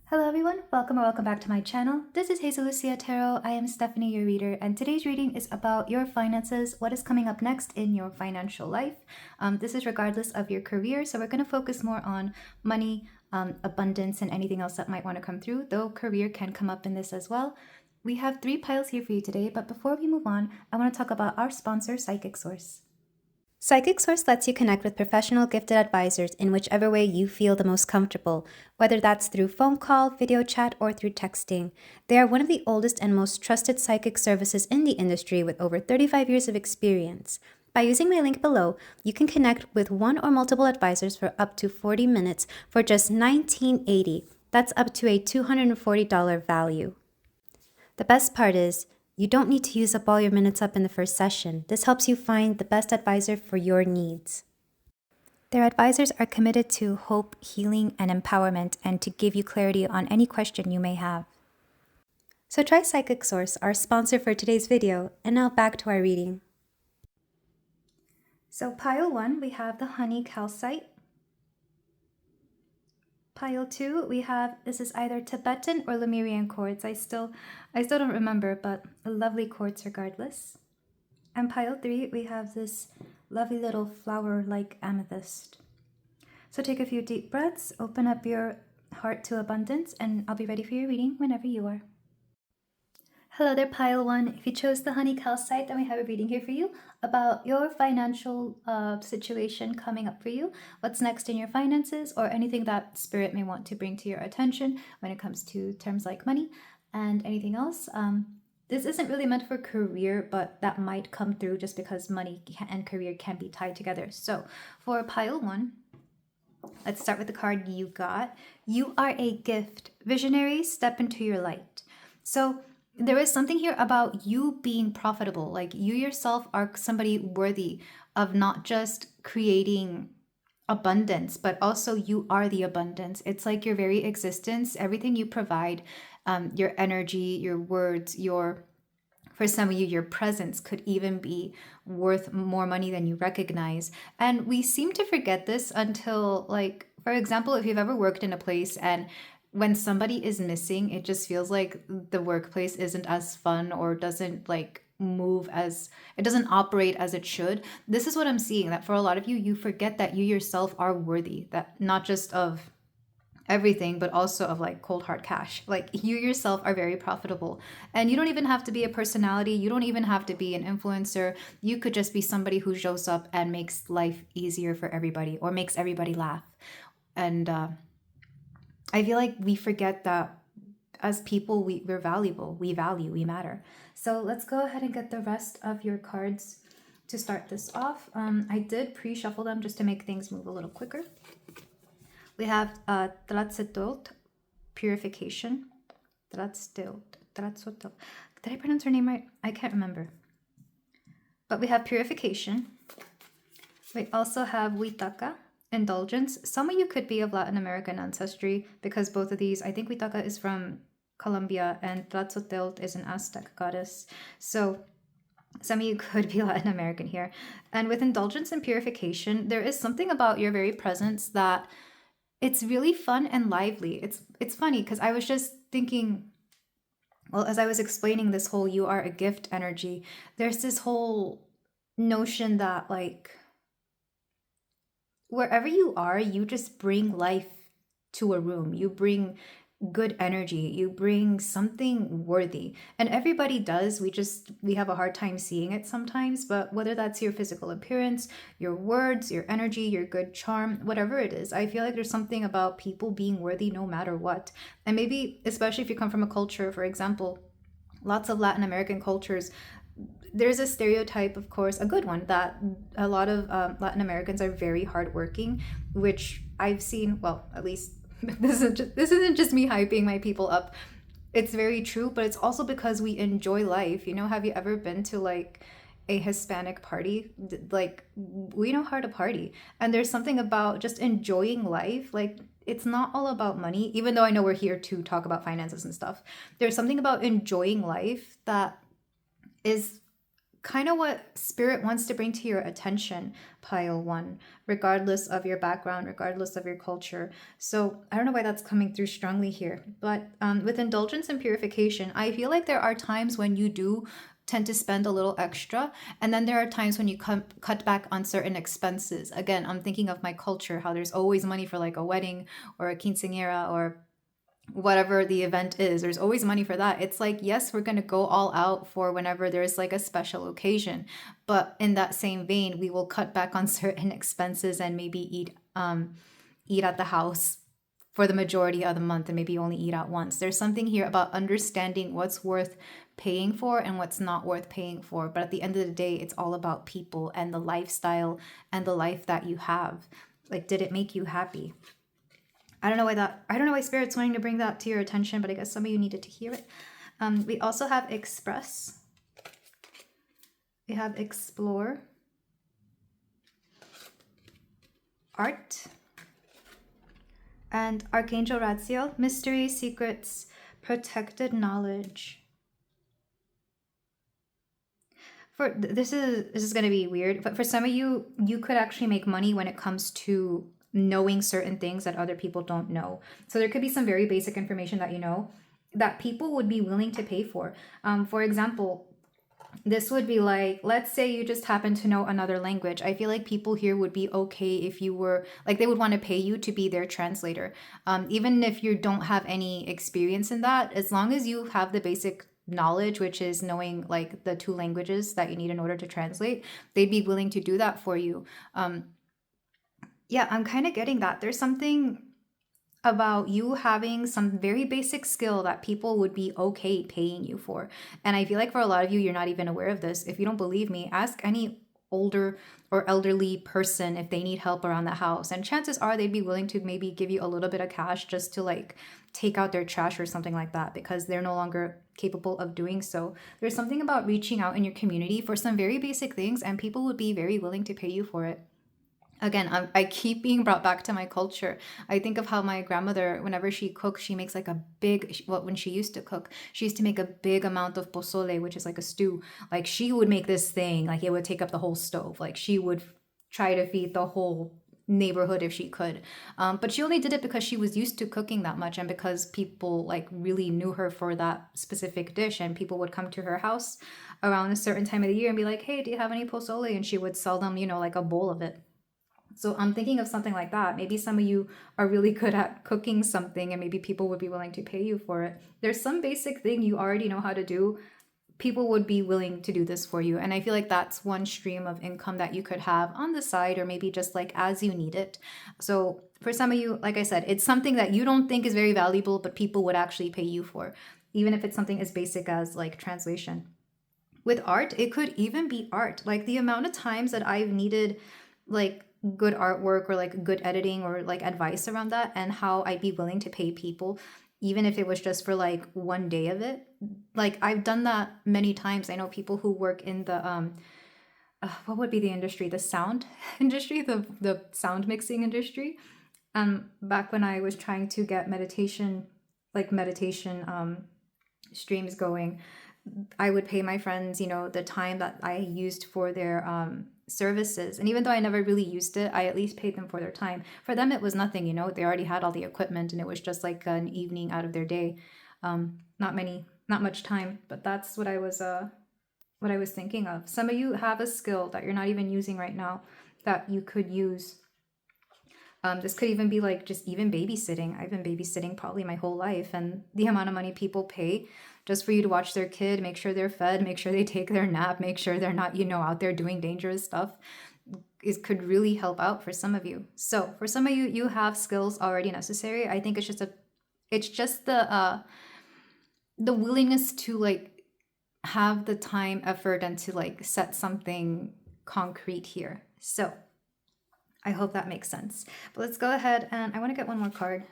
Hello everyone, welcome back to my channel. This is Hazel Lucia Tarot. I am Stephanie, your reader, and today's reading is about your finances, what is coming up next in your financial life. This is regardless of your career, so we're going to focus more on money, abundance, and anything else that might want to come through, though career can come up in this as well. We have 3 piles here for you today, but before we move on, I want to talk about our sponsor, Psychic Source. Psychic Source lets you connect with professional gifted advisors in whichever way you feel the most comfortable, whether that's through phone call, video chat, or through texting. They are one of the oldest and most trusted psychic services in the industry with over 35 years of experience. By using my link below, you can connect with one or multiple advisors for up to 40 minutes for just $19.80. That's up to a $240 value. The best part is, you don't need to use up all your minutes up in the first session. This helps you find the best advisor for your needs. Their advisors are committed to hope, healing, and empowerment, and to give you clarity on any question you may have. So try Psychic Source, our sponsor for today's video, and now back to our reading. So pile 1, we have the honey calcite. Pile 2, we have, this is either Tibetan or Lemurian quartz. I still don't remember, but a lovely quartz regardless. And pile 3, we have this lovely little flower-like amethyst. So take a few deep breaths, open up your heart to abundance, and I'll be ready for your reading whenever you are. Hello there, pile 1. If you chose the honey calcite, then we have a reading here for you about your financial situation coming up for you, what's next in your finances, or anything that spirit may want to bring to your attention when it comes to terms like money and anything else. This isn't really meant for career, but that might come through just because money and career can be tied together. So for pile 1, let's start with the card you got. You are a gift. Visionary, step into your light. So there is something here about you being profitable. Like you yourself are somebody worthy of not just creating abundance, but also you are the abundance. It's like your very existence, everything you provide, your energy, your words, for some of you, your presence could even be worth more money than you recognize. And we seem to forget this until, like, for example, if you've ever worked in a place and when somebody is missing, it just feels like the workplace isn't as fun or doesn't it doesn't operate as it should. This is what I'm seeing, that for a lot of you, you forget that you yourself are worthy, that not just of everything, but also of like cold hard cash. Like you yourself are very profitable, and you don't even have to be a personality. You don't even have to be an influencer. You could just be somebody who shows up and makes life easier for everybody or makes everybody laugh. And I feel like we forget that as people, we're valuable, we matter. So let's go ahead and get the rest of your cards to start this off. I did pre-shuffle them just to make things move a little quicker. We have Tlatzetolt, purification. Tlatzetolt. Did I pronounce her name right? I can't remember. But we have purification. We also have Huitaca, indulgence. Some of you could be of Latin American ancestry because both of these, I think Huitaca is from Colombia and Tlatzotelt is an Aztec goddess. So some of you could be Latin American here. And with indulgence and purification, there is something about your very presence that it's really fun and lively. It's funny because I was just thinking, well, as I was explaining this whole you are a gift energy, there's this whole notion that like wherever you are, you just bring life to a room. You bring good energy. You bring something worthy. And everybody does. We have a hard time seeing it sometimes, but whether that's your physical appearance, your words, your energy, your good charm, whatever it is, I feel like there's something about people being worthy no matter what. And maybe, especially if you come from a culture, for example, lots of Latin American cultures, there's a stereotype, of course, a good one, that a lot of Latin Americans are very hardworking, which I've seen, well, at least this isn't just me hyping my people up. It's very true, but it's also because we enjoy life. You know, have you ever been to like a Hispanic party? Like, we know how to party. And there's something about just enjoying life. Like, it's not all about money, even though I know we're here to talk about finances and stuff. There's something about enjoying life that is kind of what spirit wants to bring to your attention, pile one, regardless of your background, regardless of your culture. So I don't know why that's coming through strongly here, but with indulgence and purification, I feel like there are times when you do tend to spend a little extra, and then there are times when you cut back on certain expenses. Again, I'm thinking of my culture, how there's always money for like a wedding or a quinceañera or whatever the event is. There's always money for that. It's like, yes, we're going to go all out for whenever there's like a special occasion, but in that same vein, we will cut back on certain expenses and maybe eat at the house for the majority of the month and maybe only eat out once. There's something here about understanding what's worth paying for and what's not worth paying for. But at the end of the day, it's all about people and the lifestyle and the life that you have. Like, did it make you happy? I don't know why Spirit's wanting to bring that to your attention, but I guess some of you needed to hear it. We also have express. We have explore. Art. And Archangel Ratziel, mystery, secrets, protected knowledge. This is going to be weird, but for some of you, you could actually make money when it comes to knowing certain things that other people don't know. So there could be some very basic information that you know that people would be willing to pay for. For example, this would be like, let's say you just happen to know another language. I feel like people here would be okay if you were, like, they would want to pay you to be their translator. Even if you don't have any experience in that, as long as you have the basic knowledge, which is knowing like the 2 languages that you need in order to translate, they'd be willing to do that for you. Yeah, I'm kind of getting that. There's something about you having some very basic skill that people would be okay paying you for. And I feel like for a lot of you, you're not even aware of this. If you don't believe me, ask any older or elderly person if they need help around the house. And chances are they'd be willing to maybe give you a little bit of cash just to like take out their trash or something like that, because they're no longer capable of doing so. There's something about reaching out in your community for some very basic things, and people would be very willing to pay you for it. Again, I keep being brought back to my culture. I think of how my grandmother, whenever she cooks, she makes like a big, well, when she used to cook, she used to make a big amount of pozole, which is like a stew. Like, she would make this thing, like it would take up the whole stove. Like, she would try to feed the whole neighborhood if she could. But she only did it because she was used to cooking that much, and because people like really knew her for that specific dish, and people would come to her house around a certain time of the year and be like, hey, do you have any pozole? And she would sell them, you know, like a bowl of it. So I'm thinking of something like that. Maybe some of you are really good at cooking something and maybe people would be willing to pay you for it. There's some basic thing you already know how to do. People would be willing to do this for you. And I feel like that's one stream of income that you could have on the side, or maybe just like as you need it. So for some of you, like I said, it's something that you don't think is very valuable, but people would actually pay you for, even if it's something as basic as like translation. With art, it could even be art. Like, the amount of times that I've needed like good artwork or like good editing or like advice around that, and how I'd be willing to pay people even if it was just for like one day of it. Like, I've done that many times. I know people who work in the what would be the industry, the sound industry, the sound mixing industry. Back when I was trying to get meditation streams going, I would pay my friends, you know, the time that I used for their services. And even though I never really used it, I at least paid them for their time. For them, it was nothing, you know, they already had all the equipment and it was just like an evening out of their day. Not much time, but that's what I was thinking of. Some of you have a skill that you're not even using right now that you could use. This could even be like just even babysitting. I've been babysitting probably my whole life, and the amount of money people pay just for you to watch their kid, make sure they're fed, make sure they take their nap, make sure they're not, you know, out there doing dangerous stuff, could really help out for some of you. So for some of you, you have skills already necessary. I think it's just the willingness to like have the time, effort, and to like set something concrete here. So I hope that makes sense. But let's go ahead, and I want to get one more card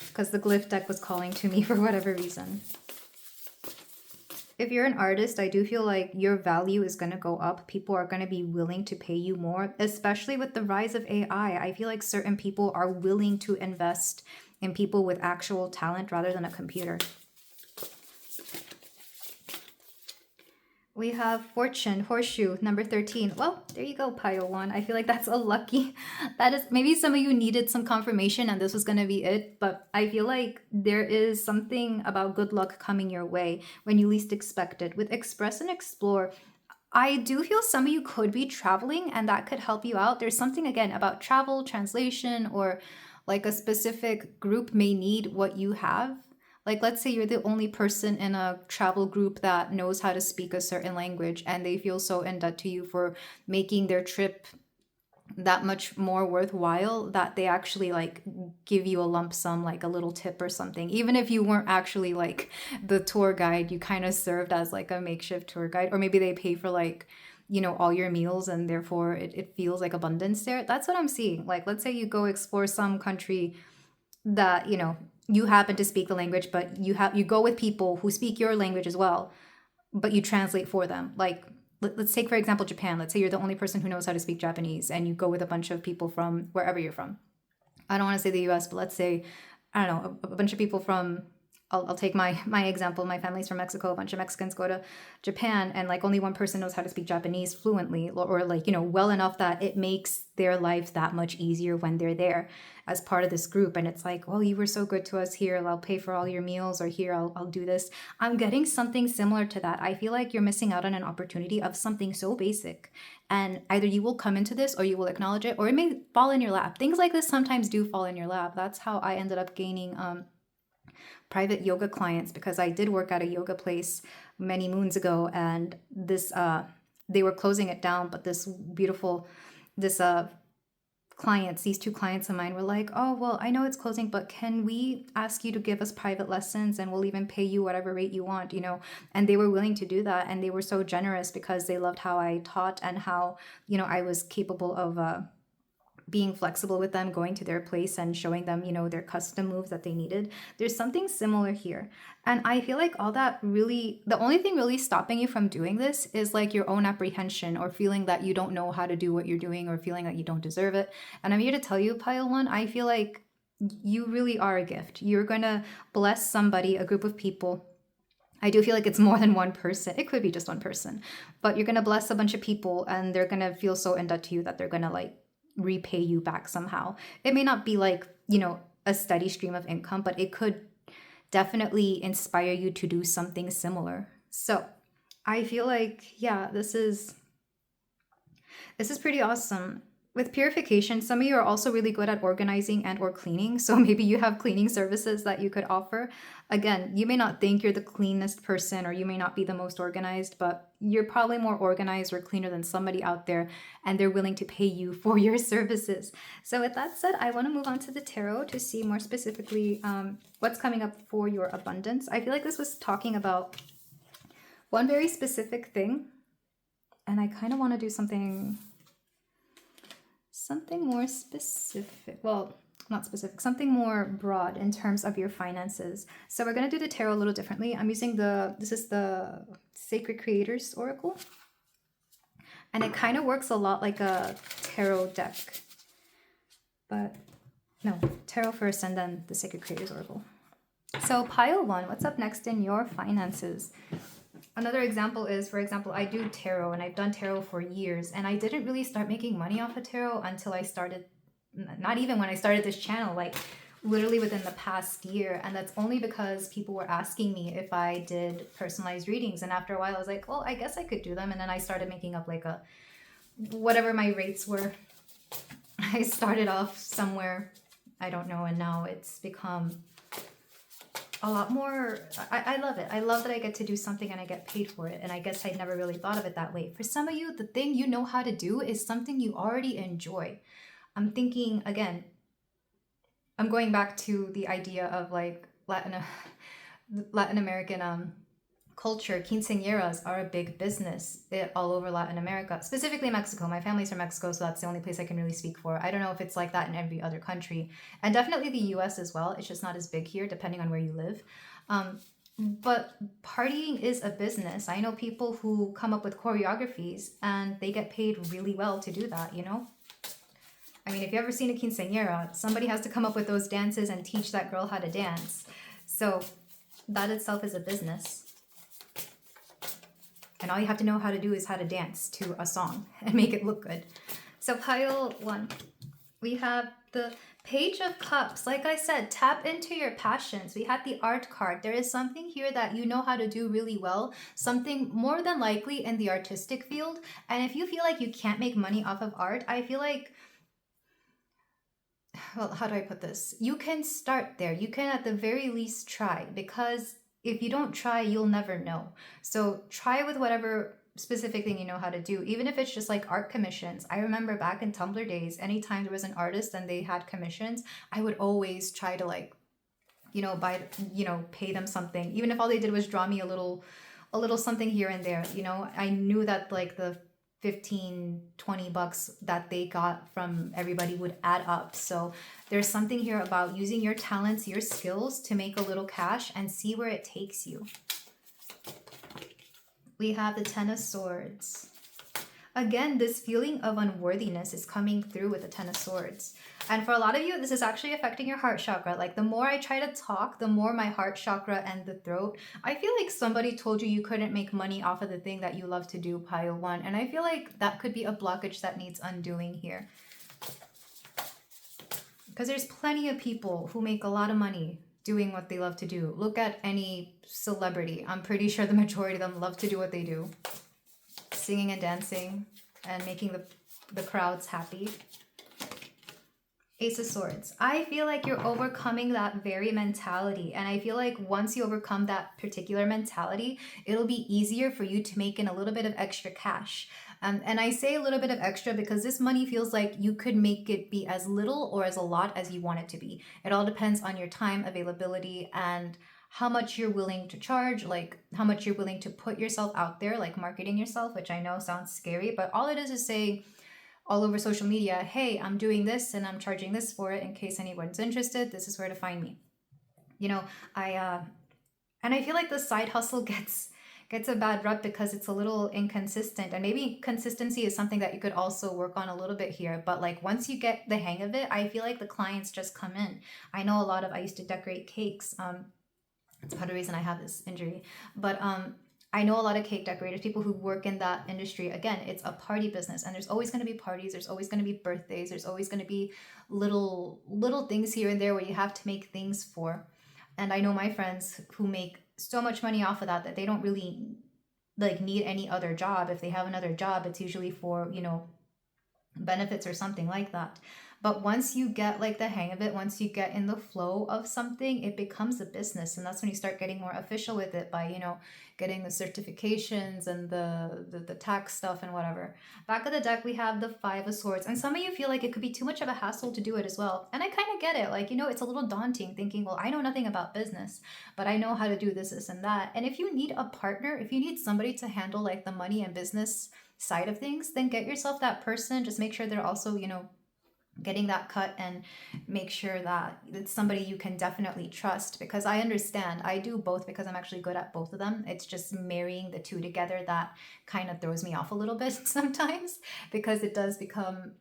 because the glyph deck was calling to me for whatever reason. If you're an artist, I do feel like your value is going to go up. People are going to be willing to pay you more, especially with the rise of AI. I feel like certain people are willing to invest in people with actual talent rather than a computer. We have Fortune, Horseshoe, number 13. Well, there you go, pile one. I feel like that's a lucky. That is, maybe some of you needed some confirmation and this was going to be it. But I feel like there is something about good luck coming your way when you least expect it. With Express and Explore, I do feel some of you could be traveling and that could help you out. There's something, again, about travel, translation, or like a specific group may need what you have. Like, let's say you're the only person in a travel group that knows how to speak a certain language and they feel so in debt to you for making their trip that much more worthwhile that they actually like give you a lump sum, like a little tip or something. Even if you weren't actually like the tour guide, you kind of served as like a makeshift tour guide, or maybe they pay for like, you know, all your meals and therefore it feels like abundance there. That's what I'm seeing. Like, let's say you go explore some country that, you know, you happen to speak the language, but you go with people who speak your language as well, but you translate for them. Like, let's take, for example, Japan. Let's say you're the only person who knows how to speak Japanese and you go with a bunch of people from wherever you're from. I don't want to say the US, but let's say, I don't know, a bunch of people from, I'll take my example. My family's from Mexico. A bunch of Mexicans go to Japan and like only one person knows how to speak Japanese fluently, or like, you know, well enough that it makes their life that much easier when they're there as part of this group. And it's like, oh, you were so good to us here. I'll pay for all your meals, or here, I'll do this. I'm getting something similar to that. I feel like you're missing out on an opportunity of something so basic. And either you will come into this or you will acknowledge it, or it may fall in your lap. Things like this sometimes do fall in your lap. That's how I ended up gaining private yoga clients, because I did work at a yoga place many moons ago, and this they were closing it down, but these two clients of mine were like, oh, well, I know it's closing, but can we ask you to give us private lessons and we'll even pay you whatever rate you want, you know? And they were willing to do that, and they were so generous because they loved how I taught and how, you know, I was capable of being flexible with them, going to their place and showing them, you know, their custom moves that they needed. There's something similar here. And I feel like all that really, the only thing really stopping you from doing this is like your own apprehension, or feeling that you don't know how to do what you're doing, or feeling that you don't deserve it. And I'm here to tell you, pile one, I feel like you really are a gift. You're going to bless somebody, a group of people. I do feel like it's more than one person. It could be just one person, but you're going to bless a bunch of people and they're going to feel so in debt to you that they're going to like repay you back somehow. It may not be like, you know, a steady stream of income, but it could definitely inspire you to do something similar. So I feel like, yeah, this is pretty awesome. With purification, some of you are also really good at organizing and or cleaning. So maybe you have cleaning services that you could offer. Again, you may not think you're the cleanest person, or you may not be the most organized, but you're probably more organized or cleaner than somebody out there, and they're willing to pay you for your services. So with that said, I want to move on to the tarot to see more specifically what's coming up for your abundance. I feel like this was talking about one very specific thing, and I kind of want to do something more specific. Well, not specific, something more broad in terms of your finances. So we're going to do the tarot a little differently. I'm using this is the Sacred Creators Oracle. And it kind of works a lot like a tarot deck. But no, tarot first and then the Sacred Creators Oracle. So pile one, what's up next in your finances? Another example is, for example, I do tarot, and I've done tarot for years, and I didn't really start making money off of tarot until I started, not even when I started this channel, like literally within the past year. And that's only because people were asking me if I did personalized readings. And after a while I was like, well, I guess I could do them. And then I started making up like whatever my rates were. I started off somewhere, I don't know, and now it's become a lot more. I love it. I love that I get to do something and I get paid for it. And I guess I never really thought of it that way. For some of you, the thing you know how to do is something you already enjoy. I'm thinking, again, I'm going back to the idea of like Latin American culture. Quinceañeras are a big business all over Latin America, specifically Mexico. My family's from Mexico, so that's the only place I can really speak for. I don't know if it's like that in every other country, and definitely the US as well. It's just not as big here, depending on where you live. But partying is a business. I know people who come up with choreographies and they get paid really well to do that, you know? I mean, if you've ever seen a quinceañera, somebody has to come up with those dances and teach that girl how to dance. So that itself is a business. And all you have to know how to do is how to dance to a song and make it look good. So pile 1, we have the Page of Cups. Like I said, tap into your passions. We had the art card. There is something here that you know how to do really well, something more than likely in the artistic field. And if you feel like you can't make money off of art, I feel like, well, how do I put this? You can start there. You can at the very least try, because if you don't try, you'll never know. So try with whatever specific thing you know how to do, even if it's just like art commissions. I remember back in Tumblr days, anytime there was an artist and they had commissions, I would always try to like, you know, buy, you know, pay them something, even if all they did was draw me a little something here and there. You know, I knew that like the 15-20 bucks that they got from everybody would add up. So there's something here about using your talents, your skills to make a little cash and see where it takes you. We have the Ten of Swords. Again, this feeling of unworthiness is coming through with the Ten of Swords. And for a lot of you, this is actually affecting your heart chakra. Like the more I try to talk, the more my heart chakra and the throat. I feel like somebody told you couldn't make money off of the thing that you love to do, pile 1. And I feel like that could be a blockage that needs undoing here. Because there's plenty of people who make a lot of money doing what they love to do. Look at any celebrity. I'm pretty sure the majority of them love to do what they do. Singing and dancing and making the crowds happy. Ace of Swords. I feel like you're overcoming that very mentality. And I feel like once you overcome that particular mentality, it'll be easier for you to make in a little bit of extra cash. And I say a little bit of extra because this money feels like you could make it be as little or as a lot as you want it to be. It all depends on your time, availability, and how much you're willing to charge, like how much you're willing to put yourself out there, like marketing yourself, which I know sounds scary, but all it is saying all over social media, hey, I'm doing this and I'm charging this for it in case anyone's interested. This is where to find me. You know, and I feel like the side hustle gets a bad rep because it's a little inconsistent, and maybe consistency is something that you could also work on a little bit here. But like once you get the hang of it, I feel like the clients just come in. I know I used to decorate cakes. It's part of the reason I have this injury, but I know a lot of cake decorators, people who work in that industry. Again, it's a party business, and there's always going to be parties. There's always going to be birthdays. There's always going to be little things here and there where you have to make things for. And I know my friends who make so much money off of that they don't really like need any other job. If they have another job, it's usually for, you know, benefits or something like that. But once you get like the hang of it, once you get in the flow of something, it becomes a business. And that's when you start getting more official with it by, you know, getting the certifications and the tax stuff and whatever. Back of the deck, we have the Five of Swords. And some of you feel like it could be too much of a hassle to do it as well. And I kind of get it. Like, you know, it's a little daunting thinking, well, I know nothing about business, but I know how to do this and that. And if you need a partner, if you need somebody to handle like the money and business side of things, then get yourself that person. Just make sure they're also, you know, getting that cut, and make sure that it's somebody you can definitely trust, because I understand. I do both because I'm actually good at both of them. It's just marrying the two together that kind of throws me off a little bit sometimes, because it does become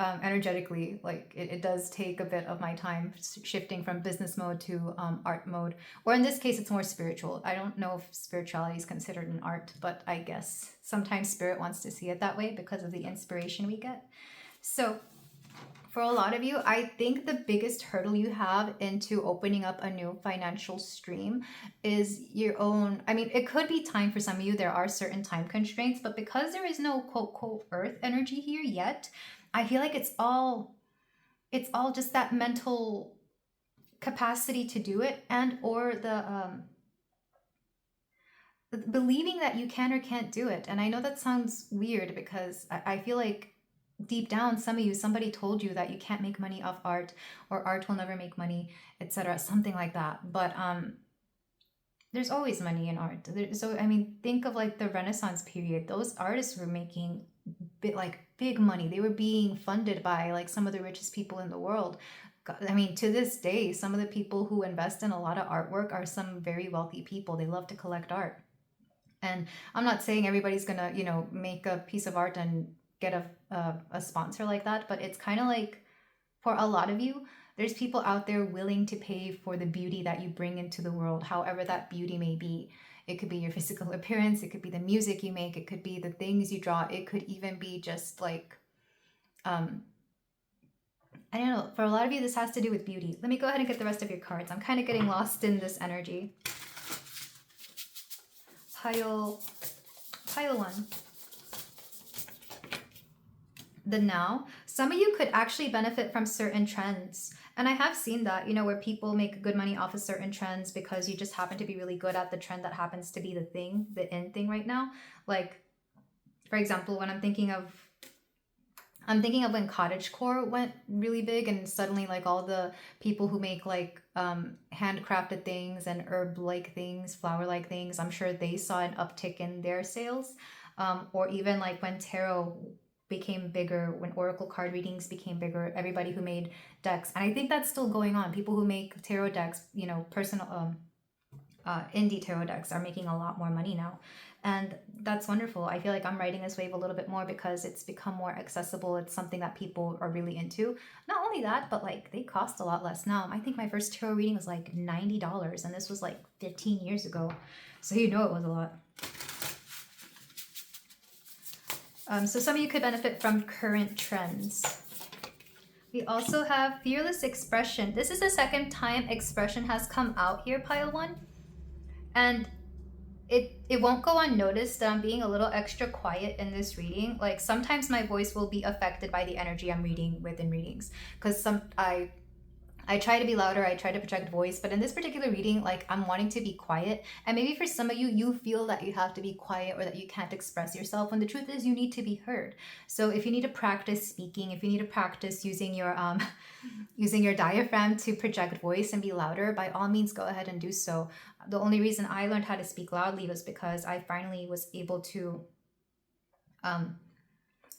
energetically, like it does take a bit of my time shifting from business mode to art mode, or in this case it's more spiritual. I don't know if spirituality is considered an art, but I guess sometimes spirit wants to see it that way because of the inspiration we get. So for a lot of you, I think the biggest hurdle you have into opening up a new financial stream is your own. I mean, it could be time for some of you. There are certain time constraints, but because there is no quote earth energy here yet, I feel like it's all just that mental capacity to do it, and or the believing that you can or can't do it. And I know that sounds weird because I feel like deep down, some of you, somebody told you that you can't make money off art, or art will never make money, etc., something like that. But there's always money in art. So I mean, think of like the Renaissance period. Those artists were making big money. They were being funded by like some of the richest people in the world. I mean, to this day, some of the people who invest in a lot of artwork are some very wealthy people. They love to collect art. And I'm not saying everybody's gonna, you know, make a piece of art and get a sponsor like that, but it's kind of like, for a lot of you, there's people out there willing to pay for the beauty that you bring into the world, however that beauty may be. It could be your physical appearance. It could be the music you make. It could be the things you draw. It could even be just like, I don't know. For a lot of you, this has to do with beauty. Let me go ahead and get the rest of your cards. I'm kind of getting lost in this energy. Pile 1. The now. Some of you could actually benefit from certain trends. And I have seen that, you know, where people make good money off of certain trends because you just happen to be really good at the trend that happens to be the thing, the in thing right now. Like, for example, when I'm thinking of when cottagecore went really big, and suddenly like all the people who make like handcrafted things and herb-like things, flower-like things, I'm sure they saw an uptick in their sales. Or even like when tarot became bigger, when oracle card readings became bigger, everybody who made decks, and I think that's still going on. People who make tarot decks, you know, personal indie tarot decks are making a lot more money now, and that's wonderful. I feel like I'm riding this wave a little bit more because it's become more accessible. It's something that people are really into. Not only that, but like they cost a lot less now. I think my first tarot reading was like $90, and this was like 15 years ago, so you know it was a lot. So some of you could benefit from current trends. We also have fearless expression. This is the second time expression has come out here, pile 1. And it won't go unnoticed that I'm being a little extra quiet in this reading. Like sometimes my voice will be affected by the energy I'm reading within readings. Because I try to be louder, I try to project voice, but in this particular reading, like I'm wanting to be quiet. And maybe for some of you, you feel that you have to be quiet or that you can't express yourself, when the truth is you need to be heard. So if you need to practice speaking, if you need to practice using your diaphragm to project voice and be louder, by all means, go ahead and do so. The only reason I learned how to speak loudly was because I finally was able to,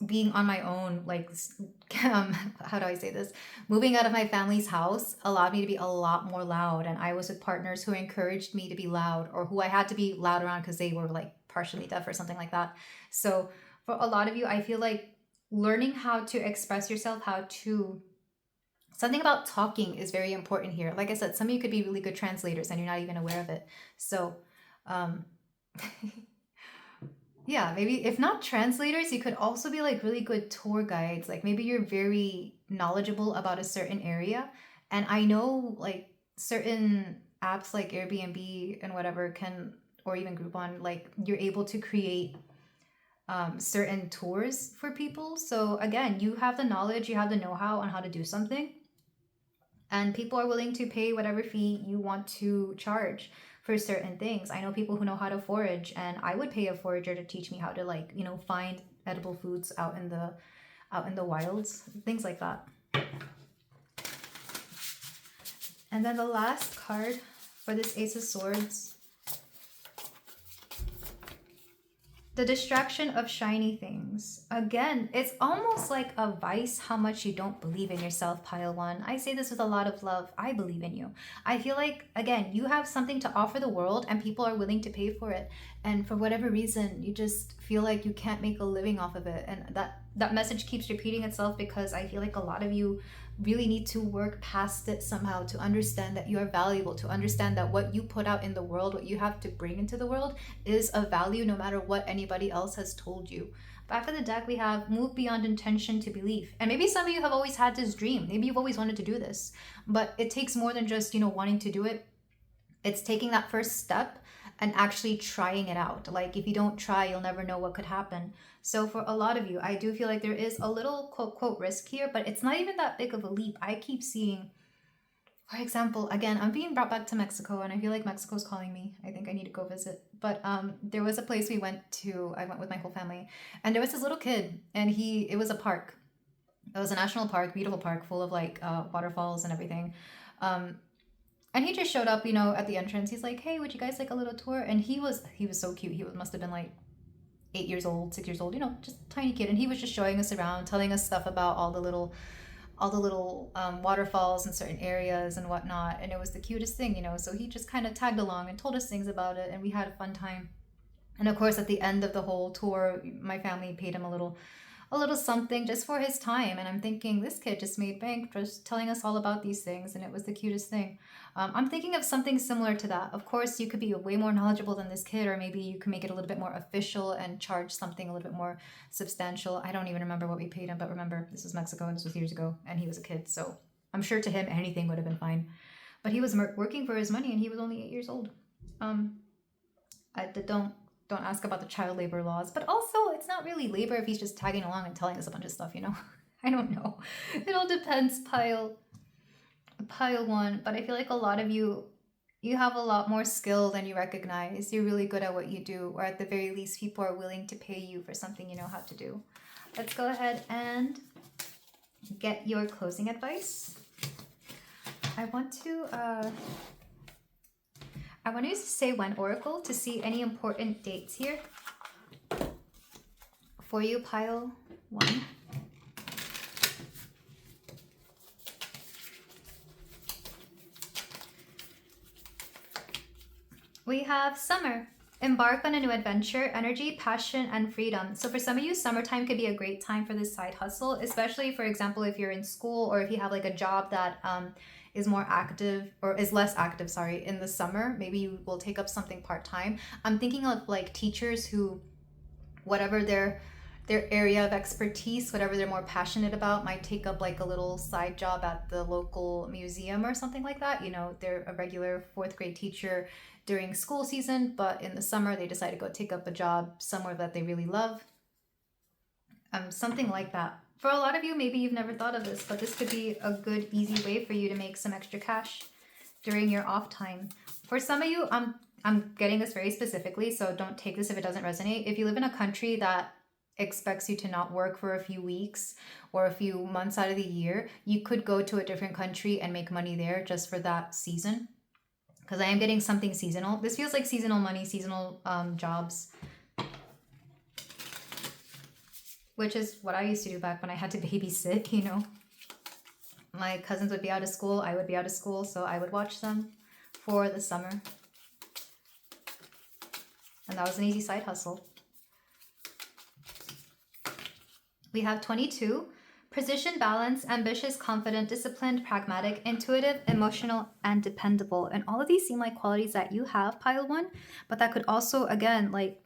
being on my own, like, how do I say this? Moving out of my family's house allowed me to be a lot more loud. And I was with partners who encouraged me to be loud, or who I had to be loud around because they were like partially deaf or something like that. So for a lot of you, I feel like learning how to express yourself, something about talking is very important here. Like I said, some of you could be really good translators and you're not even aware of it. So, yeah, maybe if not translators, you could also be like really good tour guides. Like maybe you're very knowledgeable about a certain area. And I know like certain apps like Airbnb and whatever or even Groupon, like you're able to create certain tours for people. So again, you have the knowledge, you have the know-how on how to do something. And people are willing to pay whatever fee you want to charge for certain things. I know people who know how to forage, and I would pay a forager to teach me how to, like, you know, find edible foods out in the wilds, things like that. And then the last card for this Ace of Swords, the distraction of shiny things. Again, it's almost like a vice how much you don't believe in yourself, pile 1. I say this with a lot of love. I believe in you. I feel like, again, you have something to offer the world and people are willing to pay for it. And for whatever reason, you just feel like you can't make a living off of it. And that message keeps repeating itself because I feel like a lot of you really need to work past it somehow to understand that you are valuable, to understand that what you put out in the world, what you have to bring into the world is of value no matter what anybody else has told you. Back of the deck, we have move beyond intention to belief. And maybe some of you have always had this dream. Maybe you've always wanted to do this, but it takes more than just, you know, wanting to do it. It's taking that first step and actually trying it out. Like if you don't try, you'll never know what could happen. So for a lot of you, I do feel like there is a little quote, quote risk here, but it's not even that big of a leap. I keep seeing, for example, again, I'm being brought back to Mexico and I feel like Mexico's calling me. I think I need to go visit. But there was a place I went with my whole family, and there was this little kid, and it was a park. It was a national park, beautiful park full of like waterfalls and everything. And he just showed up, you know, at the entrance. He's like, hey, would you guys like a little tour? And he was so cute. He must have been like 8 years old, 6 years old, you know, just a tiny kid. And he was just showing us around, telling us stuff about all the little waterfalls in certain areas and whatnot. And it was the cutest thing, you know. So he just kind of tagged along and told us things about it, and we had a fun time. And of course, at the end of the whole tour, my family paid him a little a little something just for his time. And I'm thinking, this kid just made bank just telling us all about these things, and it was the cutest thing. I'm thinking of something similar to that. Of course, you could be way more knowledgeable than this kid, or maybe you can make it a little bit more official and charge something a little bit more substantial. I don't even remember what we paid him, but remember, this was Mexico and this was years ago, and he was a kid, so I'm sure to him anything would have been fine. But he was working for his money, and he was only 8 years old. Don't ask about the child labor laws, but also it's not really labor if he's just tagging along and telling us a bunch of stuff, you know? I don't know. It all depends, pile one. But I feel like a lot of you have a lot more skill than you recognize. You're really good at what you do, or at the very least, people are willing to pay you for something you know how to do. Let's go ahead and get your closing advice. I want to use the Say When Oracle to see any important dates here for you, pile one. We have summer. Embark on a new adventure, energy, passion, and freedom. So for some of you, summertime could be a great time for this side hustle, especially, for example, if you're in school or if you have like a job that is more active, or is less active, sorry, in the summer. Maybe you will take up something part-time. I'm thinking of like teachers who, whatever their area of expertise, whatever they're more passionate about, might take up like a little side job at the local museum or something like that. You know, they're a regular 4th grade teacher during school season, but in the summer they decide to go take up a job somewhere that they really love. Something like that. For a lot of you, maybe you've never thought of this, but this could be a good, easy way for you to make some extra cash during your off time. For some of you, I'm getting this very specifically, so don't take this if it doesn't resonate. If you live in a country that expects you to not work for a few weeks or a few months out of the year, you could go to a different country and make money there just for that season. Because I am getting something seasonal. This feels like seasonal money, seasonal jobs. Which is what I used to do back when I had to babysit, you know. My cousins would be out of school, I would be out of school, so I would watch them for the summer. And that was an easy side hustle. We have 22. Precision, balance, ambitious, confident, disciplined, pragmatic, intuitive, emotional, and dependable. And all of these seem like qualities that you have, pile one, but that could also, again, like,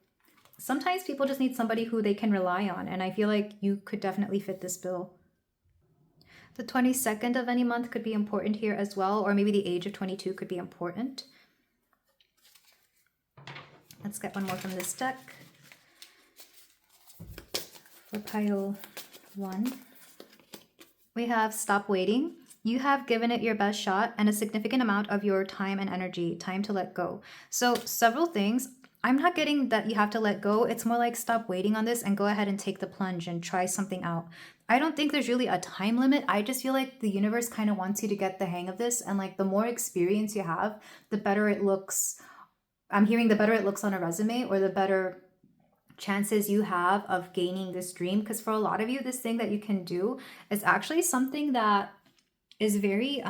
sometimes people just need somebody who they can rely on, and I feel like you could definitely fit this bill. The 22nd of any month could be important here as well, or maybe the age of 22 could be important. Let's get one more from this deck. For pile one, we have stop waiting. You have given it your best shot and a significant amount of your time and energy. Time to let go. So several things. I'm not getting that you have to let go. It's more like stop waiting on this and go ahead and take the plunge and try something out. I don't think there's really a time limit. I just feel like the universe kind of wants you to get the hang of this. And like the more experience you have, the better it looks. I'm hearing the better it looks on a resume, or the better chances you have of gaining this dream. Because for a lot of you, this thing that you can do is actually something that is very,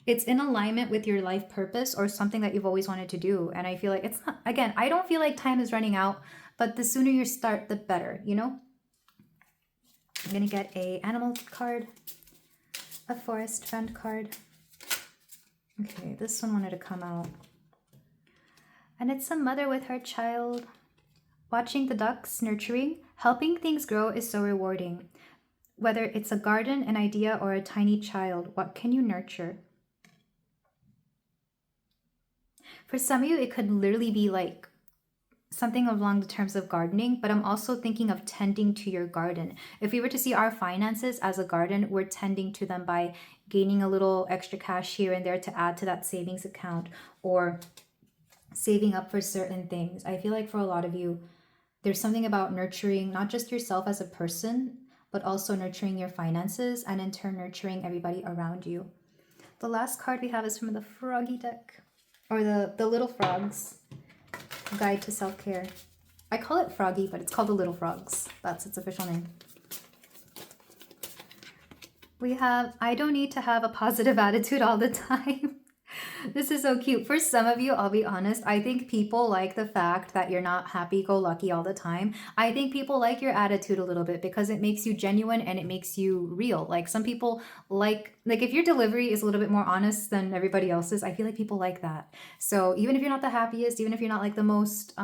it's in alignment with your life purpose or something that you've always wanted to do. And I feel like it's not, again, I don't feel like time is running out, but the sooner you start, the better, you know? I'm going to get a animal card, a forest friend card. Okay, this one wanted to come out. And it's a mother with her child. Watching the ducks, nurturing, helping things grow is so rewarding. Whether it's a garden, an idea, or a tiny child, what can you nurture? For some of you, it could literally be like something along the terms of gardening, but I'm also thinking of tending to your garden. If we were to see our finances as a garden, we're tending to them by gaining a little extra cash here and there to add to that savings account, or saving up for certain things. I feel like for a lot of you, there's something about nurturing not just yourself as a person, but also nurturing your finances, and in turn nurturing everybody around you. The last card we have is from the Froggy deck, or the Little Frogs Guide to Self-Care. I call it Froggy, but it's called the Little Frogs. That's its official name. We have, I don't need to have a positive attitude all the time. This is so cute. For some of you, I'll be honest, I think people like the fact that you're not happy-go-lucky all the time. I think people like your attitude a little bit because it makes you genuine and it makes you real. Like some people like if your delivery is a little bit more honest than everybody else's, I feel like people like that. So even if you're not the happiest, even if you're not like the most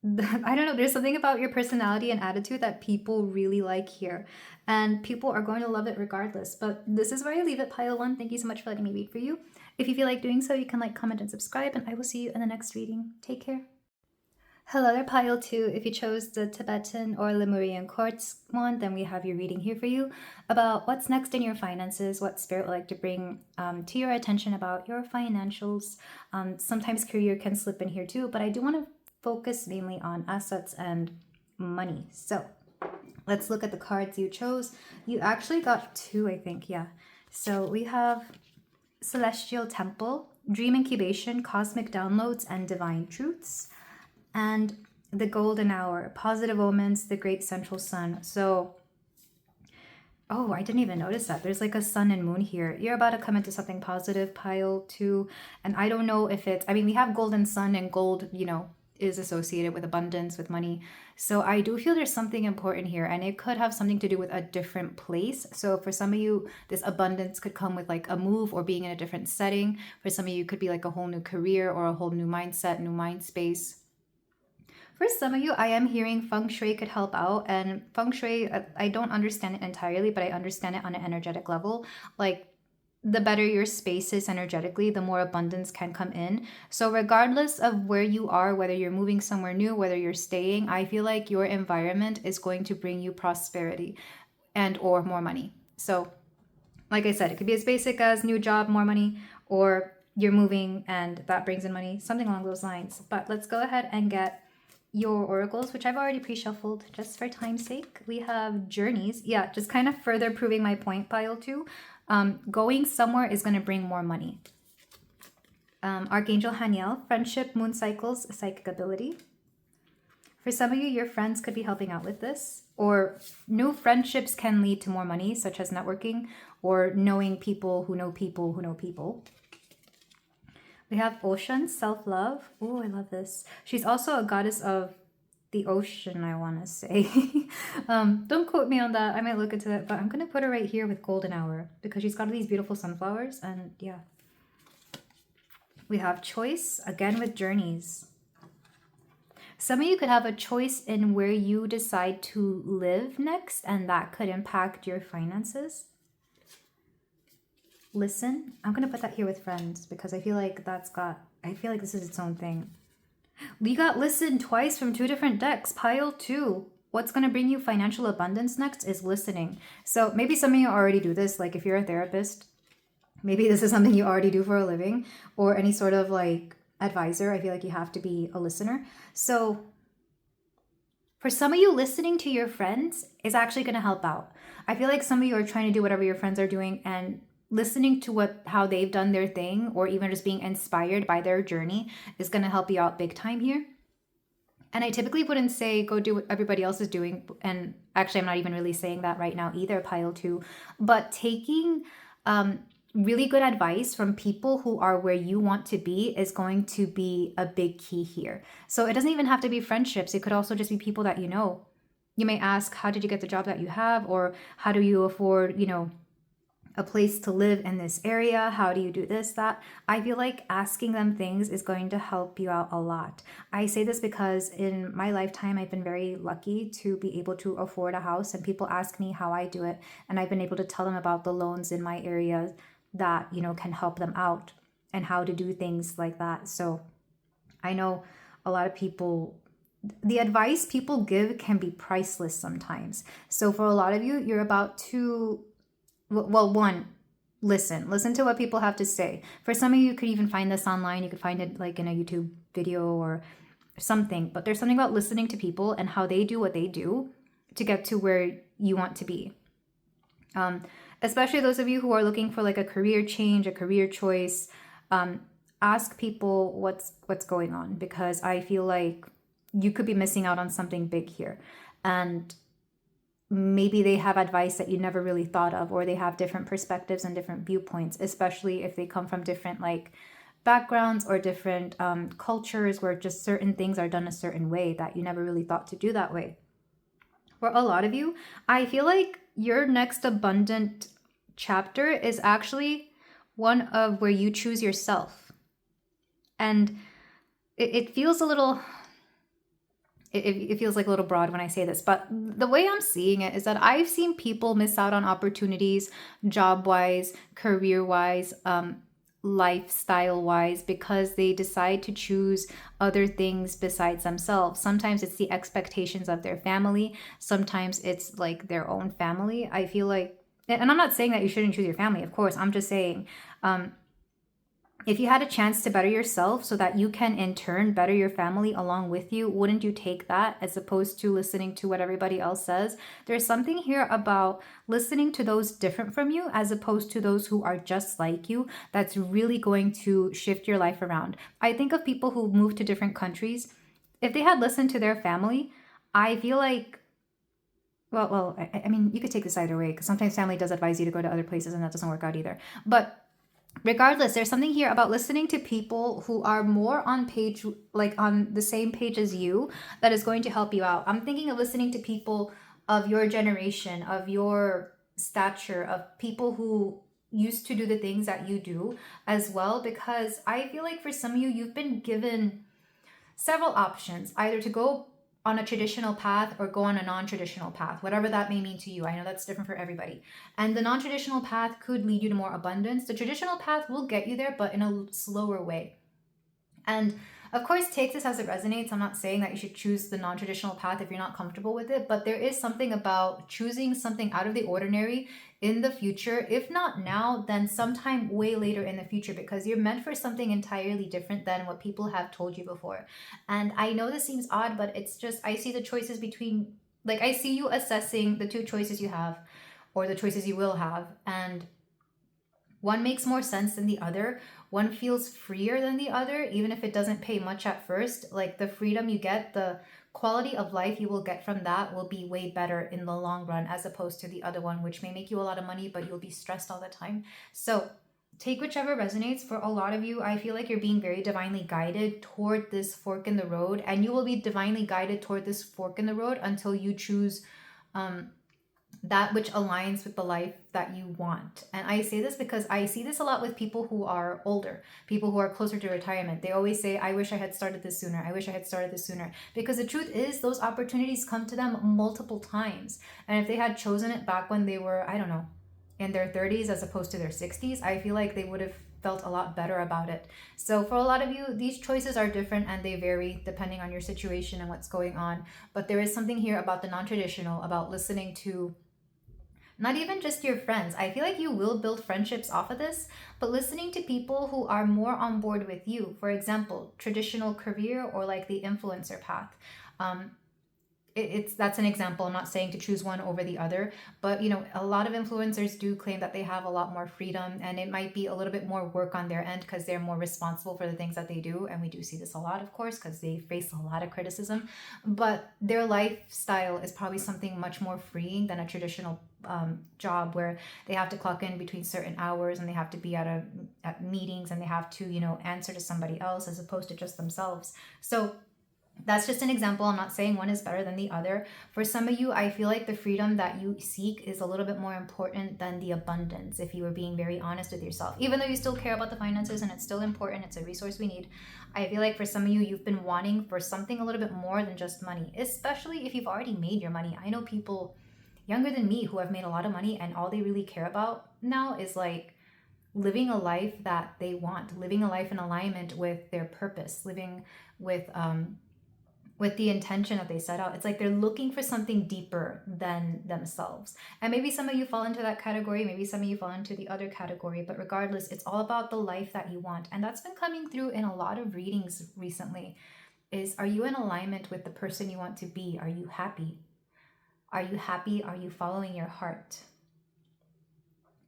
I don't know, there's something about your personality and attitude that people really like here. And people are going to love it regardless. But this is where I leave it, pile one. Thank you so much for letting me read for you. If you feel like doing so, you can like, comment, and subscribe. And I will see you in the next reading. Take care. Hello there, pile two. If you chose the Tibetan or Lemurian quartz one, then we have your reading here for you about what's next in your finances, what spirit would like to bring to your attention about your financials. Sometimes career can slip in here too, but I do want to focus mainly on assets and money. So let's look at the cards you chose. You actually got two, I think. Yeah. So we have Celestial Temple, Dream Incubation, Cosmic Downloads, and Divine Truths. And the Golden Hour, Positive Omens, the Great Central Sun. So, oh, I didn't even notice that. There's like a sun and moon here. You're about to come into something positive, pile two. And I don't know if it's, I mean, we have golden sun, and gold, you know, is associated with abundance, with money. So I do feel there's something important here, and it could have something to do with a different place. So for some of you, this abundance could come with like a move or being in a different setting. For some of you, it could be like a whole new career or a whole new mindset, new mind space. For some of you, I am hearing feng shui could help out. And feng shui, I don't understand it entirely, but I understand it on an energetic level. Like, the better your space is energetically, the more abundance can come in. So regardless of where you are, whether you're moving somewhere new, whether you're staying, I feel like your environment is going to bring you prosperity and or more money. So like I said, it could be as basic as new job, more money, or you're moving and that brings in money, something along those lines. But let's go ahead and get your oracles, which I've already pre-shuffled just for time's sake. We have journeys. Yeah, just kind of further proving my point, pile two. Going somewhere is going to bring more money. Archangel Haniel, friendship, moon cycles, psychic ability. For some of you, your friends could be helping out with this, or new friendships can lead to more money, such as networking or knowing people who know people who know people. We have ocean, self-love. Oh, I love this. She's also a goddess of the ocean, I want to say. Don't quote me on that. I might look into it, but I'm going to put her right here with golden hour because she's got these beautiful sunflowers. And yeah, we have choice again with journeys. Some of you could have a choice in where you decide to live next, and that could impact your finances. Listen, I'm going to put that here with friends because I feel like I feel like this is its own thing. We got listen twice from two different decks. Pile two. What's going to bring you financial abundance next is listening. So maybe some of you already do this. Like if you're a therapist, maybe this is something you already do for a living, or any sort of like advisor. I feel like you have to be a listener. So for some of you, listening to your friends is actually going to help out. I feel like some of you are trying to do whatever your friends are doing, and listening to how they've done their thing, or even just being inspired by their journey, is going to help you out big time here. And I typically wouldn't say go do what everybody else is doing. And actually, I'm not even really saying that right now either, pile two. But taking really good advice from people who are where you want to be is going to be a big key here. So it doesn't even have to be friendships. It could also just be people that you know. You may ask, how did you get the job that you have? Or how do you afford, a place to live in this area? How do you do this, that? I feel like asking them things is going to help you out a lot. I say this because in my lifetime, I've been very lucky to be able to afford a house, and people ask me how I do it. And I've been able to tell them about the loans in my area that, can help them out and how to do things like that. So I know a lot of people, the advice people give can be priceless sometimes. So for a lot of you, you're about to, well, one, listen to what people have to say. For some of you, you could even find this online. You could find it like in a YouTube video or something, but there's something about listening to people and how they do what they do to get to where you want to be. Especially those of you who are looking for like a career change, a career choice, ask people what's going on, because I feel like you could be missing out on something big here. And maybe they have advice that you never really thought of, or they have different perspectives and different viewpoints, especially if they come from different like backgrounds or different cultures where just certain things are done a certain way that you never really thought to do that way. For a lot of you, I feel like your next abundant chapter is actually one of where you choose yourself. And it feels a little, it feels like a little broad when I say this, but the way I'm seeing it is that I've seen people miss out on opportunities, job-wise, career-wise, lifestyle-wise, because they decide to choose other things besides themselves. Sometimes it's the expectations of their family. Sometimes it's like their own family. I feel like, and I'm not saying that you shouldn't choose your family, of course. I'm just saying, if you had a chance to better yourself so that you can in turn better your family along with you, wouldn't you take that as opposed to listening to what everybody else says? There's something here about listening to those different from you as opposed to those who are just like you that's really going to shift your life around. I think of people who move to different countries. If they had listened to their family, I feel like, I mean, you could take this either way, because sometimes family does advise you to go to other places and that doesn't work out either. But regardless, there's something here about listening to people who are more on page, like on the same page as you, that is going to help you out. I'm thinking of listening to people of your generation, of your stature, of people who used to do the things that you do as well, because I feel like for some of you, you've been given several options, either to go on a traditional path or go on a non-traditional path, whatever that may mean to you. I know that's different for everybody. And the non-traditional path could lead you to more abundance. The traditional path will get you there, but in a slower way. And of course, take this as it resonates. I'm not saying that you should choose the non-traditional path if you're not comfortable with it, but there is something about choosing something out of the ordinary in the future. If not now, then sometime way later in the future, because you're meant for something entirely different than what people have told you before. And I know this seems odd, but it's just, I see the choices between, like, I see you assessing the two choices you have, or the choices you will have, and one makes more sense than the other. One feels freer than the other, even if it doesn't pay much at first. Like the freedom you get, the quality of life you will get from that will be way better in the long run, as opposed to the other one, which may make you a lot of money, but you'll be stressed all the time. So take whichever resonates. For a lot of you, I feel like you're being very divinely guided toward this fork in the road, and you will be divinely guided toward this fork in the road until you choose that which aligns with the life that you want. And I say this because I see this a lot with people who are older, people who are closer to retirement. They always say, I wish I had started this sooner. I wish I had started this sooner. Because the truth is, those opportunities come to them multiple times. And if they had chosen it back when they were, I don't know, in their 30s as opposed to their 60s, I feel like they would have felt a lot better about it. So for a lot of you, these choices are different and they vary depending on your situation and what's going on. But there is something here about the non-traditional, about listening to not even just your friends. I feel like you will build friendships off of this, but listening to people who are more on board with you. For example, traditional career or like the influencer path. That's an example. I'm not saying to choose one over the other, but you know, a lot of influencers do claim that they have a lot more freedom, and it might be a little bit more work on their end because they're more responsible for the things that they do. And we do see this a lot, of course, because they face a lot of criticism, but their lifestyle is probably something much more freeing than a traditional job where they have to clock in between certain hours and they have to be at meetings and they have to, you know, answer to somebody else as opposed to just themselves. So that's just an example. I'm not saying one is better than the other. For some of you, I feel like the freedom that you seek is a little bit more important than the abundance, if you were being very honest with yourself. Even though you still care about the finances and it's still important, it's a resource we need. I feel like for some of you, you've been wanting for something a little bit more than just money, especially if you've already made your money. I know people younger than me who have made a lot of money and all they really care about now is like living a life that they want, living a life in alignment with their purpose, living with the intention that they set out. It's like they're looking for something deeper than themselves. And maybe some of you fall into that category, maybe some of you fall into the other category, but regardless, it's all about the life that you want. And that's been coming through in a lot of readings recently. Are you in alignment with the person you want to be? Are you happy? Are you happy? Are you following your heart?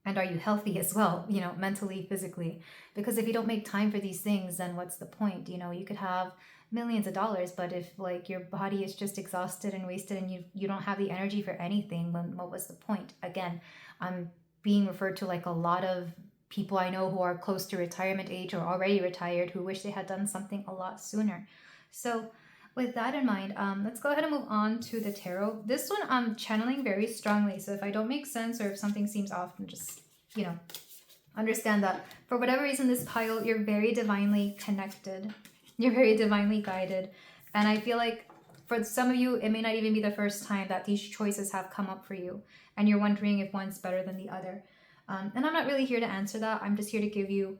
And are you healthy as well, you know, mentally, physically? Because if you don't make time for these things, then what's the point? You know, you could have millions of dollars, but if like your body is just exhausted and wasted and you don't have the energy for anything, then what was the point? Again, I'm being referred to like a lot of people I know who are close to retirement age or already retired who wish they had done something a lot sooner. So with that in mind, let's go ahead and move on to the tarot. This one I'm channeling very strongly, so if I don't make sense or if something seems off, just, you know, understand that for whatever reason, this pile, you're very divinely connected. You're very divinely guided. And I feel like for some of you, it may not even be the first time that these choices have come up for you. And you're wondering if one's better than the other. And I'm not really here to answer that. I'm just here to give you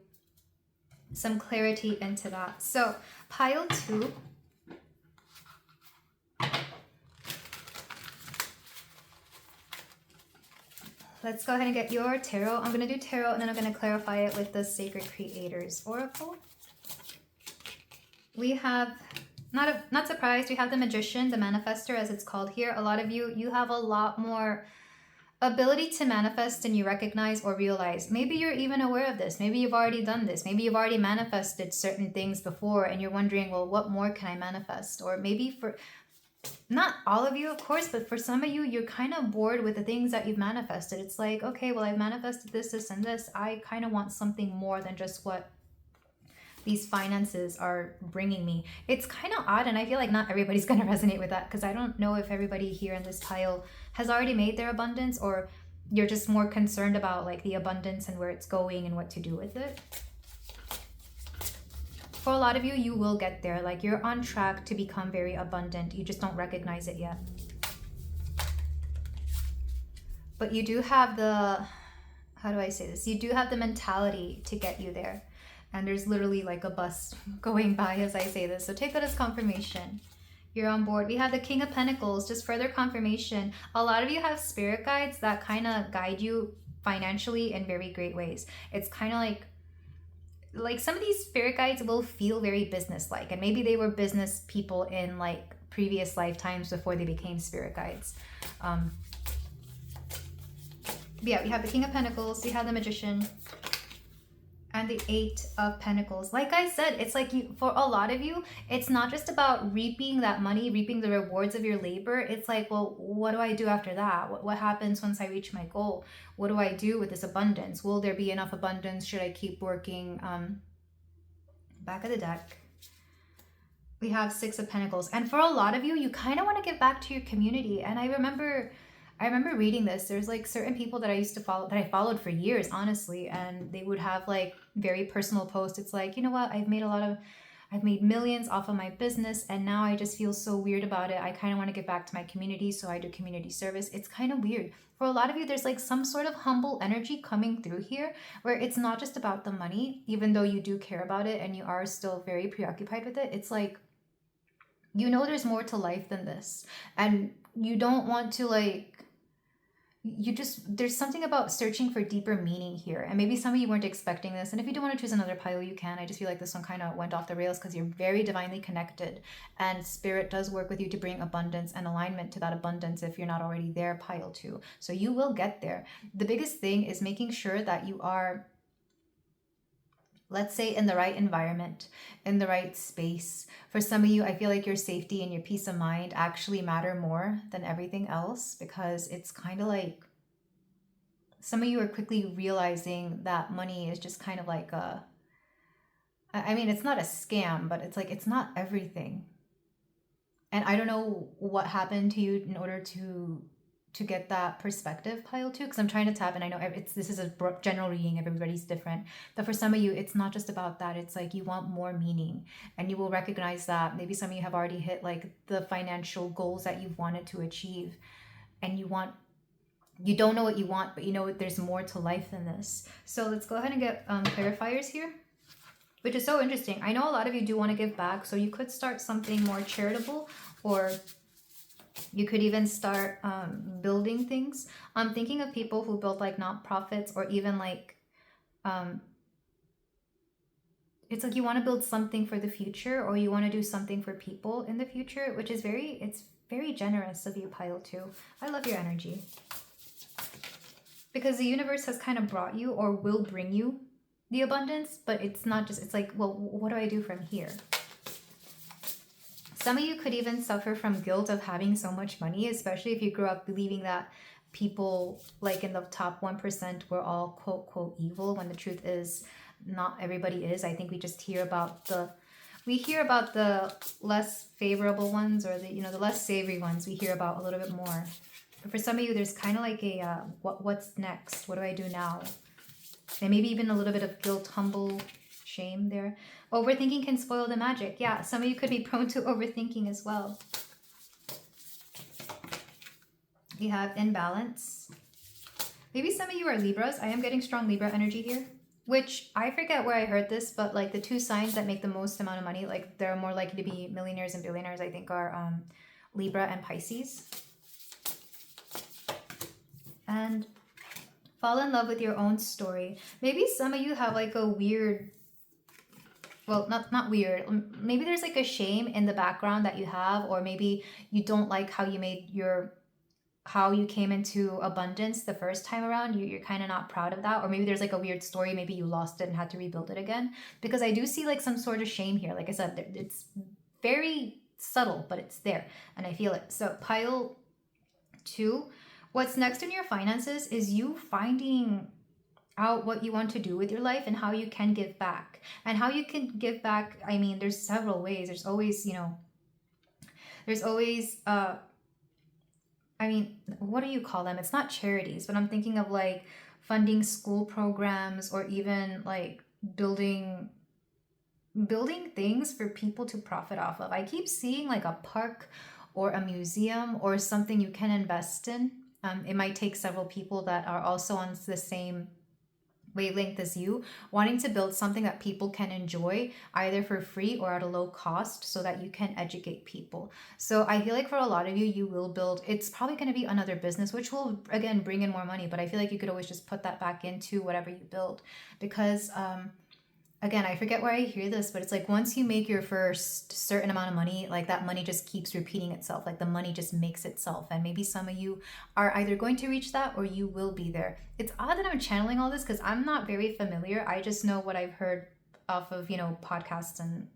some clarity into that. So pile 2. Let's go ahead and get your tarot. I'm going to do tarot and then I'm going to clarify it with the Sacred Creators Oracle. We have, not surprised, we have the Magician, the Manifester as it's called here. A lot of you have a lot more ability to manifest than you recognize or realize. Maybe you're even aware of this. Maybe you've already done this. Maybe you've already manifested certain things before and you're wondering, well, what more can I manifest? Or maybe for, not all of you, of course, but for some of you, you're kind of bored with the things that you've manifested. It's like, okay, well, I've manifested this, this, and this. I kind of want something more than just what these finances are bringing me. It's kind of odd, and I feel like not everybody's going to resonate with that because I don't know if everybody here in this pile has already made their abundance, or you're just more concerned about like the abundance and where it's going and what to do with it. For a lot of you, you will get there. Like you're on track to become very abundant. You just don't recognize it yet. But you do have the, how do I say this? You do have the mentality to get you there. And there's literally like a bus going by as I say this. So take that as confirmation. You're on board. We have the King of Pentacles, just further confirmation. A lot of you have spirit guides that kind of guide you financially in very great ways. It's kind of like some of these spirit guides will feel very business-like. And maybe they were business people in like previous lifetimes before they became spirit guides. But yeah, we have the King of Pentacles. We have the Magician. And the 8 of Pentacles. Like I said, it's like you, for a lot of you, it's not just about reaping that money, reaping the rewards of your labor. It's like, well, what do I do after that? What happens once I reach my goal? What do I do with this abundance? Will there be enough abundance? Should I keep working? Back of the deck, we have 6 of Pentacles. And for a lot of you, you kind of want to give back to your community. And I remember reading this. There's like certain people that I used to follow, that I followed for years, honestly, and they would have like very personal posts. It's like, you know what? I've made millions off of my business and now I just feel so weird about it. I kind of want to give back to my community, so I do community service. It's kind of weird. For a lot of you, there's like some sort of humble energy coming through here where it's not just about the money, even though you do care about it and you are still very preoccupied with it. It's like, you know, there's more to life than this. And you don't want to like, there's something about searching for deeper meaning here. And maybe some of you weren't expecting this. And if you do want to choose another pile, you can. I just feel like this one kind of went off the rails because you're very divinely connected. And spirit does work with you to bring abundance and alignment to that abundance if you're not already there, pile 2. So you will get there. The biggest thing is making sure that you are, let's say, in the right environment, in the right space. For some of you, I feel like your safety and your peace of mind actually matter more than everything else, because it's kind of like some of you are quickly realizing that money is just kind of like I mean, it's not a scam, but it's like, it's not everything. And I don't know what happened to you in order to get that perspective, pile 2, because I'm trying to tap, and I know this is a general reading, everybody's different, but for some of you, it's not just about that. It's like you want more meaning, and you will recognize that maybe some of you have already hit like the financial goals that you've wanted to achieve, and you don't know what you want, but you know there's more to life than this. So let's go ahead and get clarifiers here, which is so interesting. I know a lot of you do want to give back, so you could start something more charitable, or you could even start building things. I'm thinking of people who build like nonprofits, or even like, it's like you want to build something for the future, or you want to do something for people in the future, which is it's very generous of you, pile 2. I love your energy. Because the universe has kind of brought you, or will bring you, the abundance, but it's not just, it's like, well, what do I do from here? Some of you could even suffer from guilt of having so much money, especially if you grew up believing that people like in the top 1% were all quote quote evil, when the truth is not everybody is. I think we just hear about the less favorable ones, or the the less savory ones we hear about a little bit more. But for some of you, there's kind of like a what's next? What do I do now? And maybe even a little bit of guilt, humble, shame there. Overthinking can spoil the magic. Yeah, some of you could be prone to overthinking as well. We have imbalance. Maybe some of you are Libras. I am getting strong Libra energy here, which I forget where I heard this, but like the two signs that make the most amount of money, like they're more likely to be millionaires and billionaires, I think, are Libra and Pisces. And fall in love with your own story. Maybe some of you have like a weird, well, not weird, maybe there's like a shame in the background that you have, or maybe you don't like how you came into abundance the first time around. You're kind of not proud of that, or maybe there's like a weird story, maybe you lost it and had to rebuild it again, because I do see like some sort of shame here. Like I said, it's very subtle, but it's there and I feel it. So pile 2, what's next in your finances is you finding out what you want to do with your life and how you can give back. And how you can give back, I mean, there's several ways. There's always, I mean, what do you call them? It's not charities, but I'm thinking of like funding school programs, or even like building things for people to profit off of. I keep seeing like a park or a museum or something you can invest in. It might take several people that are also on the same wavelength as you, wanting to build something that people can enjoy either for free or at a low cost, so that you can educate people. So I feel like for a lot of you, you will build, it's probably going to be another business, which will again bring in more money, but I feel like you could always just put that back into whatever you build, because again, I forget where I hear this, but it's like once you make your first certain amount of money, like that money just keeps repeating itself. Like the money just makes itself. And maybe some of you are either going to reach that or you will be there. It's odd that I'm channeling all this because I'm not very familiar. I just know what I've heard off of, podcasts and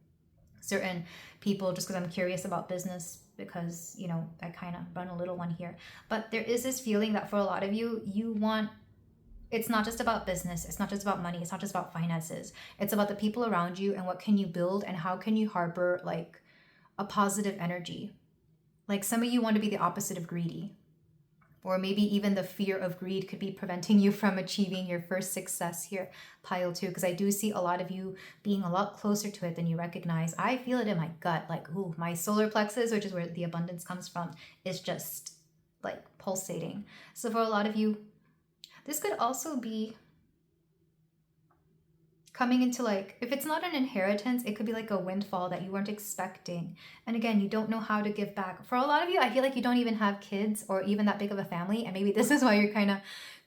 certain people, just because I'm curious about business, because, I kind of run a little one here. But there is this feeling that for a lot of you, it's not just about business. It's not just about money. It's not just about finances. It's about the people around you and what can you build and how can you harbor like a positive energy. Like some of you want to be the opposite of greedy, or maybe even the fear of greed could be preventing you from achieving your first success here, pile 2, because I do see a lot of you being a lot closer to it than you recognize. I feel it in my gut, like, ooh, my solar plexus, which is where the abundance comes from, is just like pulsating. So for a lot of you, this could also be coming into like, if it's not an inheritance, it could be like a windfall that you weren't expecting. And again, you don't know how to give back. For a lot of you, I feel like you don't even have kids or even that big of a family. And maybe this is why you're kind of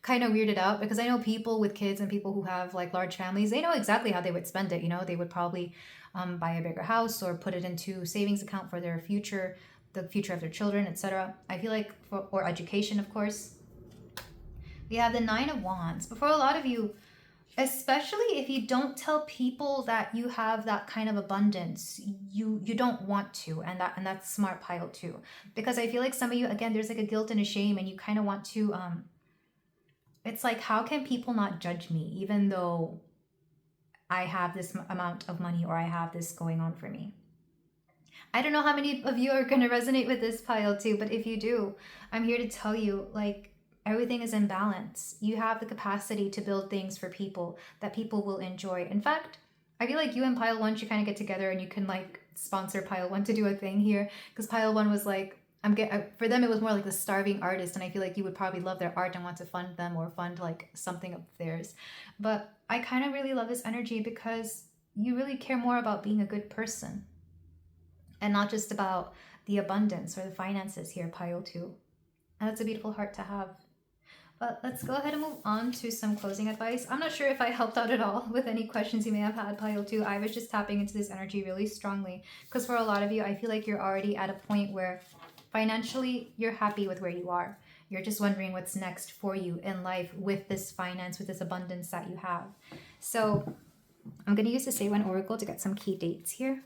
weirded out, because I know people with kids and people who have like large families, they know exactly how they would spend it. They would probably buy a bigger house or put it into a savings account for their future, the future of their children, etc. I feel like or education, of course. We have the 9 of Wands. But for a lot of you, especially if you don't tell people that you have that kind of abundance, you don't want to, and that's smart, pile 2. Because I feel like some of you, again, there's like a guilt and a shame, and you kind of want to, it's like, how can people not judge me even though I have this amount of money or I have this going on for me? I don't know how many of you are going to resonate with this, pile 2, but if you do, I'm here to tell you, like, everything is in balance. You have the capacity to build things for people that people will enjoy. In fact, I feel like you and pile 1 should kind of get together and you can like sponsor pile 1 to do a thing here, because pile 1 was like, for them it was more like the starving artist, and I feel like you would probably love their art and want to fund them or fund like something of theirs. But I kind of really love this energy because you really care more about being a good person and not just about the abundance or the finances here, pile 2. And that's a beautiful heart to have. But let's go ahead and move on to some closing advice. I'm not sure if I helped out at all with any questions you may have had, pile 2. I was just tapping into this energy really strongly because for a lot of you, I feel like you're already at a point where financially you're happy with where you are. You're just wondering what's next for you in life with this finance, with this abundance that you have. So I'm going to use the Say One Oracle to get some key dates here.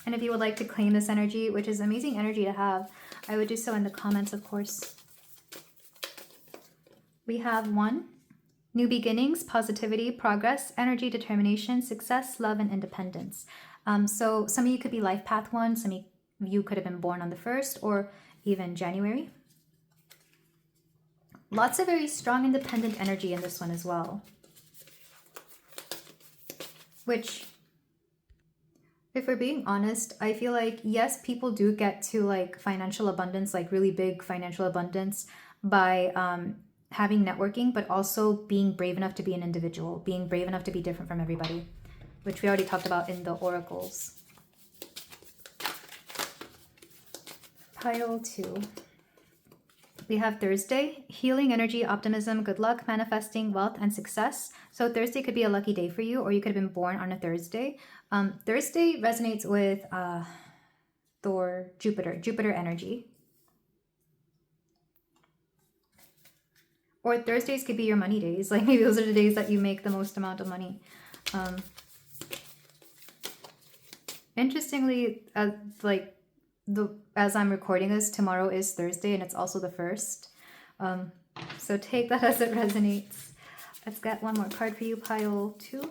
And if you would like to claim this energy, which is amazing energy to have, I would do so in the comments, of course. We have 1, new beginnings, positivity, progress, energy, determination, success, love, and independence. So some of you could be Lifepath 1, some of you could have been born on the 1st or even January. Lots of very strong independent energy in this one as well. Which, if we're being honest, I feel like, yes, people do get to like financial abundance, like really big financial abundance by having networking, but also being brave enough to be an individual, being brave enough to be different from everybody, which we already talked about in the oracles. Pile 2. We have Thursday, healing energy, optimism, good luck, manifesting, wealth, and success. So Thursday could be a lucky day for you, or you could have been born on a Thursday. Thursday resonates with Jupiter energy. Or Thursdays could be your money days. Like maybe those are the days that you make the most amount of money. Interestingly, as I'm recording this, tomorrow is Thursday and it's also the 1st. So take that as it resonates. Let's get one more card for you, pile 2.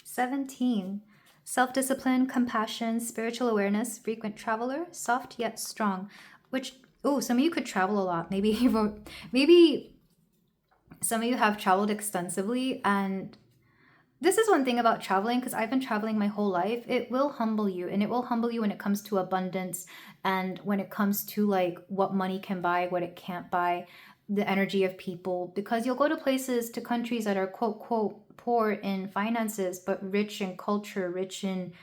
17. Self-discipline, compassion, spiritual awareness, frequent traveler, soft yet strong. Which, oh, some of you could travel a lot. Maybe some of you have traveled extensively, and this is one thing about traveling, because I've been traveling my whole life. It will humble you, and it will humble you when it comes to abundance and when it comes to like what money can buy, what it can't buy, the energy of people, because you'll go to places, to countries that are quote, quote, poor in finances, but rich in culture, rich in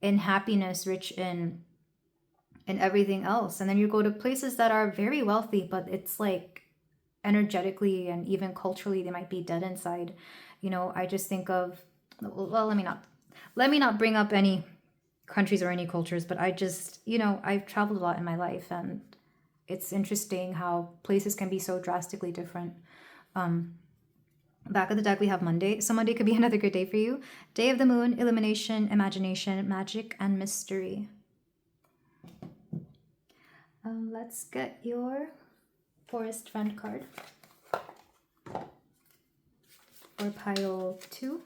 happiness, rich in everything else. And then you go to places that are very wealthy, but it's like energetically and even culturally, they might be dead inside. You know, I just think of, well, let me not bring up any countries or any cultures, but I just, you know, I've traveled a lot in my life, and it's interesting how places can be so drastically different. Back of the deck, we have Monday. So Monday could be another good day for you. Day of the moon, illumination, imagination, magic, and mystery. Let's get your forest friend card. Or pile 2.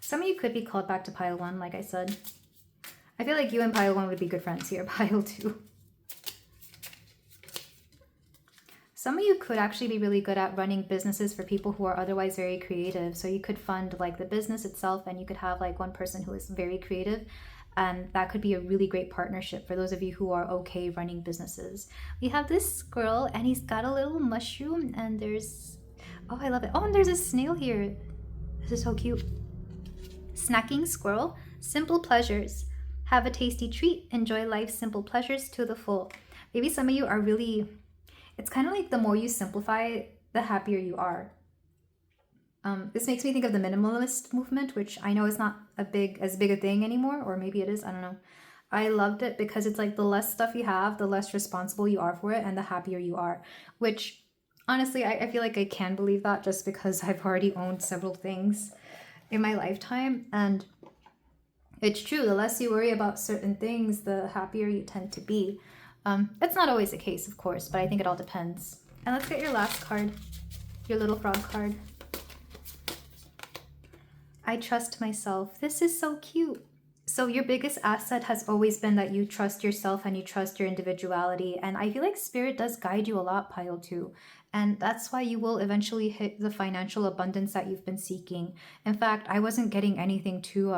Some of you could be called back to pile 1, like I said. I feel like you and pile 1 would be good friends here. Pile 2. Some of you could actually be really good at running businesses for people who are otherwise very creative. So you could fund like the business itself, and you could have like one person who is very creative, and that could be a really great partnership for those of you who are okay running businesses. We have this squirrel, and he's got a little mushroom, and there's, oh, I love it. Oh, and there's a snail here. This is so cute. Snacking squirrel, simple pleasures. Have a tasty treat. Enjoy life's simple pleasures to the full. Maybe some of you are really, it's kind of like the more you simplify, the happier you are. This makes me think of the minimalist movement, which I know is not as big a thing anymore, or maybe it is, I don't know. I loved it because it's like the less stuff you have, the less responsible you are for it, and the happier you are, which honestly, I feel like I can believe that just because I've already owned several things in my lifetime. And it's true, the less you worry about certain things, the happier you tend to be. It's not always the case, of course, but I think it all depends. And let's get your last card, your little frog card. I trust myself. This is so cute. So your biggest asset has always been that you trust yourself and you trust your individuality. And I feel like Spirit does guide you a lot, pile 2. And that's why you will eventually hit the financial abundance that you've been seeking. In fact, I wasn't getting anything too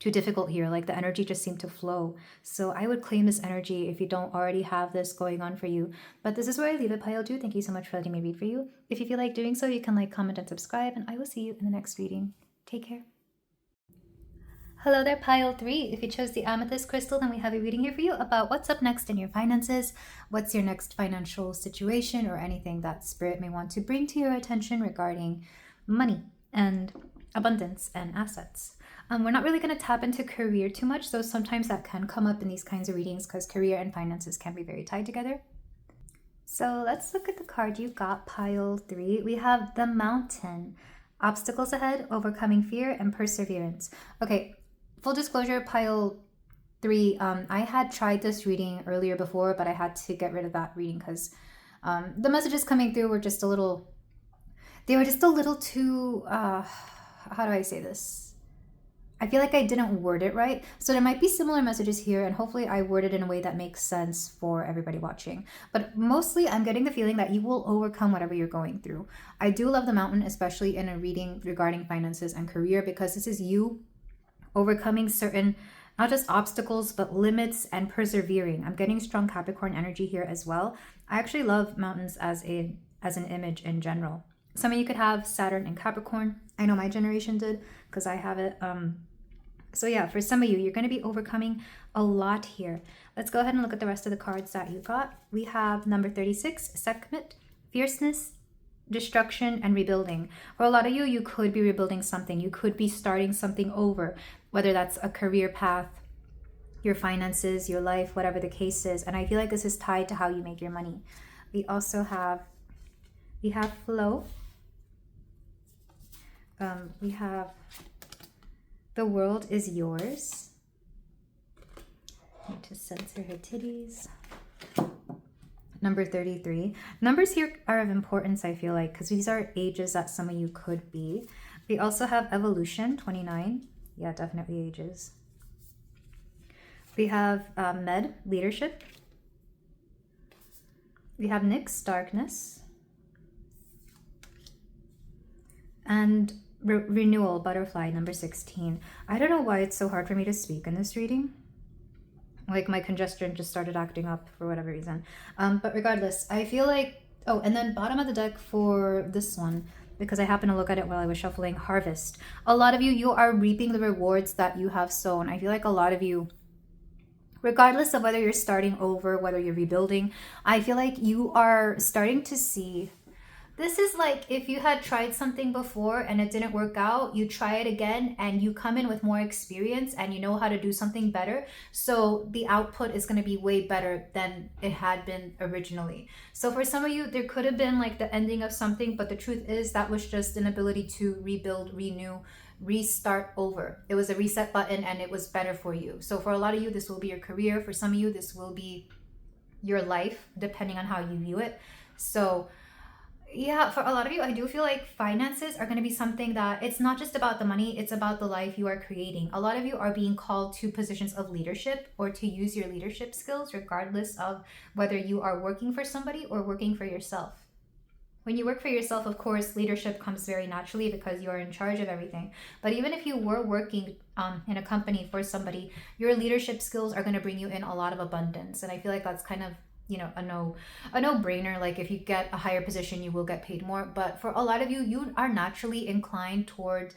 difficult here. Like the energy just seemed to flow. So I would claim this energy if you don't already have this going on for you. But this is where I leave it, pile 2. Thank you so much for letting me read for you. If you feel like doing so, you can like, comment, and subscribe. And I will see you in the next reading. Take care. Hello there, pile 3. If you chose the amethyst crystal, then we have a reading here for you about what's up next in your finances, what's your next financial situation, or anything that Spirit may want to bring to your attention regarding money and abundance and assets. We're not really going to tap into career too much, though sometimes that can come up in these kinds of readings because career and finances can be very tied together. So let's look at the card you got, pile 3. We have the Mountain. Obstacles ahead, overcoming fear, and perseverance. Okay, full disclosure, pile 3, I had tried this reading earlier before, but I had to get rid of that reading because the messages coming through were just a little, they were just a little too, how do I say this? I feel like I didn't word it right. So there might be similar messages here, and hopefully I worded it in a way that makes sense for everybody watching. But mostly I'm getting the feeling that you will overcome whatever you're going through. I do love the Mountain, especially in a reading regarding finances and career, because this is you overcoming certain, not just obstacles, but limits and persevering. I'm getting strong Capricorn energy here as well. I actually love mountains as an image in general. Some of you could have Saturn and Capricorn. I know my generation did because I have it. So yeah, for some of you, you're going to be overcoming a lot here. Let's go ahead and look at the rest of the cards that you got. We have number 36, Sekhmet, fierceness, destruction, and rebuilding. For a lot of you, you could be rebuilding something. You could be starting something over, whether that's a career path, your finances, your life, whatever the case is. And I feel like this is tied to how you make your money. We also have, flow. We have the world is yours. Need to censor her titties. Number 33. Numbers here are of importance, I feel like, because these are ages that some of you could be. We also have evolution, 29. Yeah, definitely ages. We have med, leadership. We have Nyx, darkness. And renewal, butterfly, number 16. I don't know why it's so hard for me to speak in this reading. Like my congestion just started acting up for whatever reason. But regardless, I feel like, oh, and then bottom of the deck for this one, because I happened to look at it while I was shuffling, harvest. A lot of you, you are reaping the rewards that you have sown. I feel like a lot of you, regardless of whether you're starting over, whether you're rebuilding, I feel like you are starting to see. This is like if you had tried something before and it didn't work out, you try it again and you come in with more experience and you know how to do something better. So the output is going to be way better than it had been originally. So for some of you, there could have been like the ending of something, but the truth is that was just an ability to rebuild, renew, restart over. It was a reset button and it was better for you. So for a lot of you, this will be your career. For some of you, this will be your life, depending on how you view it. So yeah, for a lot of you, I do feel like finances are going to be something that it's not just about the money, it's about the life you are creating. A lot of you are being called to positions of leadership or to use your leadership skills, regardless of whether you are working for somebody or working for yourself. When you work for yourself, of course, leadership comes very naturally because you're in charge of everything. But even if you were working in a company for somebody, your leadership skills are going to bring you in a lot of abundance. And I feel like that's kind of, you know, a no-brainer. Like if you get a higher position, you will get paid more. But for a lot of you, you are naturally inclined toward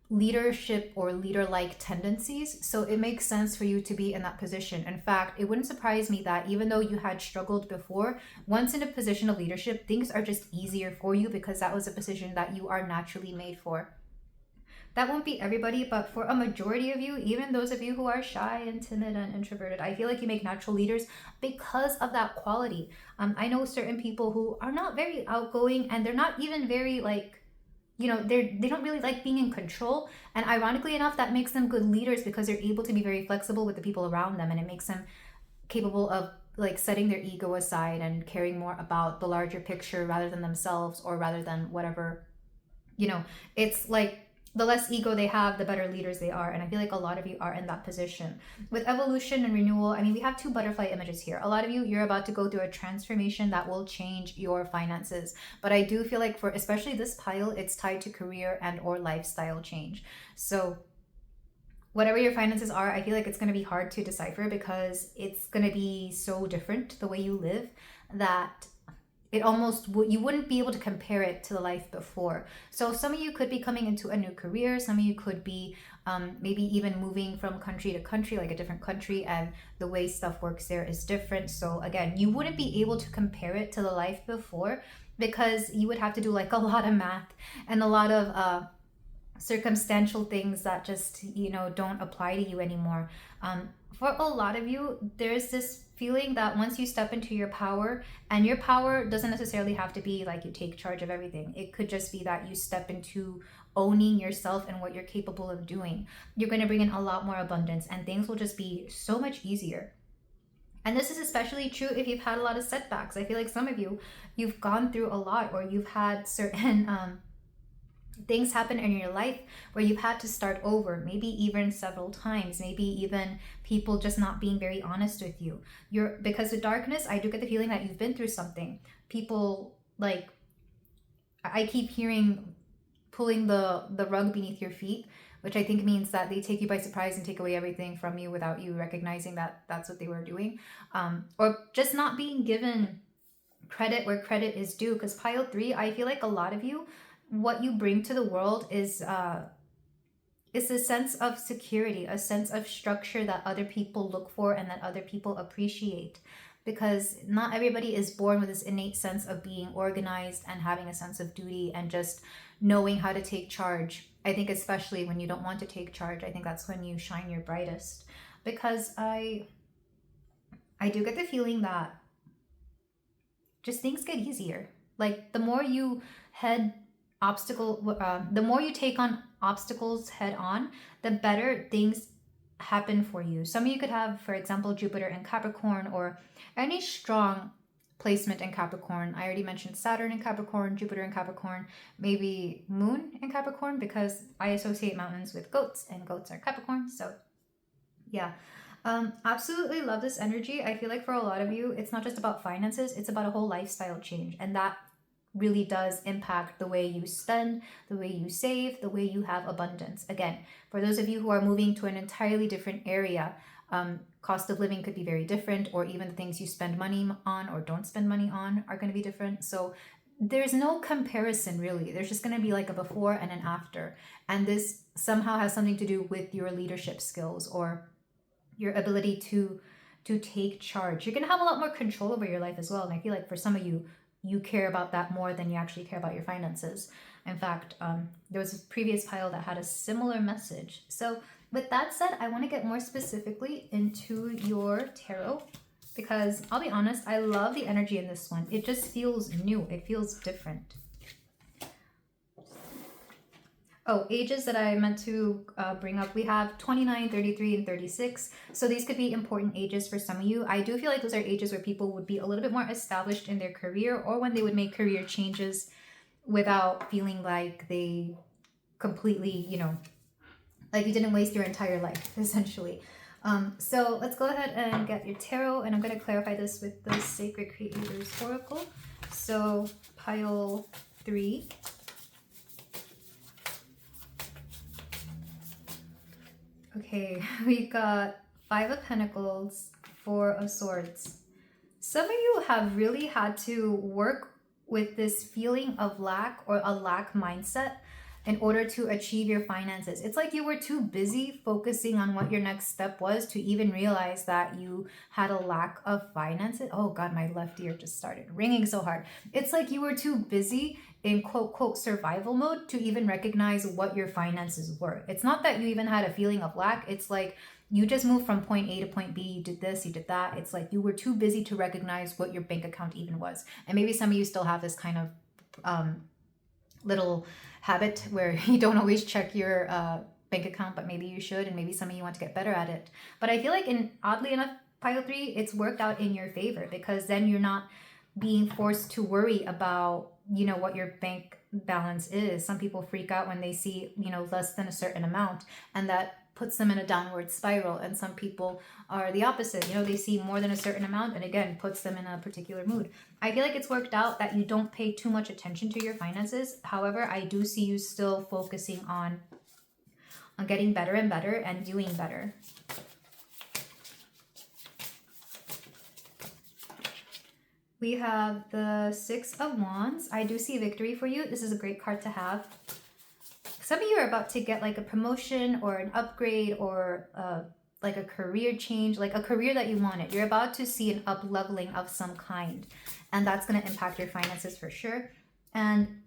leadership or leader-like tendencies. So it makes sense for you to be in that position. In fact, it wouldn't surprise me that even though you had struggled before, once in a position of leadership, things are just easier for you because that was a position that you are naturally made for. That won't be everybody, but for a majority of you, even those of you who are shy and timid and introverted, I feel like you make natural leaders because of that quality. I know certain people who are not very outgoing and they're not even very like, you know, they don't really like being in control. And ironically enough, that makes them good leaders because they're able to be very flexible with the people around them, and it makes them capable of like setting their ego aside and caring more about the larger picture rather than themselves or rather than whatever, you know. It's like the less ego they have, the better leaders they are. And I feel like a lot of you are in that position. With evolution and renewal, I mean, we have two butterfly images here. A lot of you, you're about to go through a transformation that will change your finances. But I do feel like for especially this pile, it's tied to career and or lifestyle change. So whatever your finances are, I feel like it's going to be hard to decipher because it's going to be so different the way you live that it almost, you wouldn't be able to compare it to the life before. So some of you could be coming into a new career. Some of you could be maybe even moving from country to country, like a different country, and the way stuff works there is different. So again, you wouldn't be able to compare it to the life before because you would have to do like a lot of math and a lot of circumstantial things that just, you know, don't apply to you anymore. For a lot of you, there's this feeling that once you step into your power, and your power doesn't necessarily have to be like you take charge of everything. It could just be that you step into owning yourself and what you're capable of doing, you're going to bring in a lot more abundance, and things will just be so much easier. And this is especially true if you've had a lot of setbacks. I feel like some of you, you've gone through a lot, or you've had certain things happen in your life where you've had to start over, maybe even several times, maybe even people just not being very honest with you. Because with darkness, I do get the feeling that you've been through something. People, like, I keep hearing pulling the rug beneath your feet, which I think means that they take you by surprise and take away everything from you without you recognizing that that's what they were doing. Or just not being given credit where credit is due. Because pile 3, I feel like a lot of you, what you bring to the world is a sense of security, a sense of structure that other people look for and that other people appreciate. Because not everybody is born with this innate sense of being organized and having a sense of duty and just knowing how to take charge. I think especially when you don't want to take charge, I think that's when you shine your brightest. Because I do get the feeling that just things get easier. Like, the more you the more you take on obstacles head on, the better things happen for you. Some of you could have, for example, Jupiter in Capricorn, or any strong placement in Capricorn. I already mentioned Saturn in Capricorn, Jupiter in Capricorn, maybe Moon in Capricorn, because I associate mountains with goats, and goats are Capricorn. So yeah, absolutely love this energy. I feel like for a lot of you, it's not just about finances, it's about a whole lifestyle change, and that really does impact the way you spend, the way you save, the way you have abundance. Again, for those of you who are moving to an entirely different area, cost of living could be very different, or even the things you spend money on or don't spend money on are going to be different. So there's no comparison really. There's just going to be like a before and an after. And this somehow has something to do with your leadership skills or your ability to take charge. You're going to have a lot more control over your life as well. And I feel like for some of you, you care about that more than you actually care about your finances. In fact, there was a previous pile that had a similar message. So with that said, I want to get more specifically into your tarot, because I'll be honest, I love the energy in this one. It just feels new. It feels different. Oh, ages that I meant to bring up. We have 29, 33, and 36. So these could be important ages for some of you. I do feel like those are ages where people would be a little bit more established in their career, or when they would make career changes without feeling like they completely, like you didn't waste your entire life, essentially. So let's go ahead and get your tarot, and I'm going to clarify this with the Sacred Creators Oracle. So pile 3. Okay, we've got 5 of Pentacles, 4 of Swords. Some of you have really had to work with this feeling of lack, or a lack mindset, in order to achieve your finances. It's like you were too busy focusing on what your next step was to even realize that you had a lack of finances. Oh God, my left ear just started ringing so hard. It's like you were too busy in quote, quote, survival mode to even recognize what your finances were. It's not that you even had a feeling of lack. It's like you just moved from point A to point B. You did this, you did that. It's like you were too busy to recognize what your bank account even was. And maybe some of you still have this kind of little habit where you don't always check your bank account, but maybe you should, and maybe some of you want to get better at it. But I feel like, oddly enough, pile 3, it's worked out in your favor, because then you're not being forced to worry about, what your bank balance is. Some people freak out when they see, less than a certain amount, and that puts them in a downward spiral. And some people are the opposite. They see more than a certain amount, and again, puts them in a particular mood. I feel like it's worked out that you don't pay too much attention to your finances. However, I do see you still focusing on getting better and better and doing better. We have the 6 of Wands. I do see victory for you. This is a great card to have. Some of you are about to get like a promotion or an upgrade, or like a career change, like a career that you wanted. You're about to see an up leveling of some kind, and that's going to impact your finances for sure. And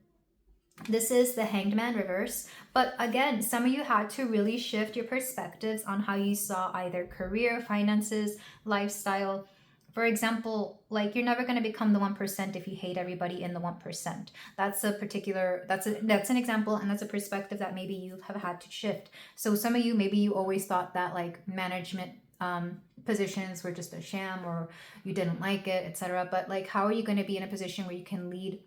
this is the Hanged Man reverse. But again, some of you had to really shift your perspectives on how you saw either career, finances, lifestyle. For example, like you're never going to become the 1% if you hate everybody in the 1%. That's an example, and that's a perspective that maybe you have had to shift. So some of you, maybe you always thought that like management positions were just a sham, or you didn't like it, etc. But like, how are you going to be in a position where you can lead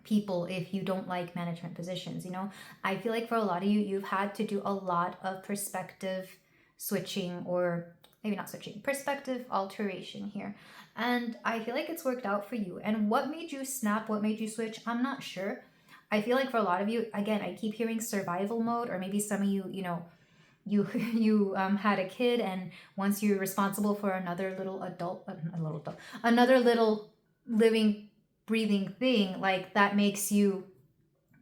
people if you don't like management positions? You know, I feel like for a lot of you, you've had to do a lot of perspective switching, or maybe not switching, perspective alteration here. And I feel like it's worked out for you. And what made you snap, what made you switch, I'm not sure. I feel like for a lot of you, again, I keep hearing survival mode, or maybe some of you, you know, you had a kid, and once you're responsible for another little another little living, breathing thing, like that makes you,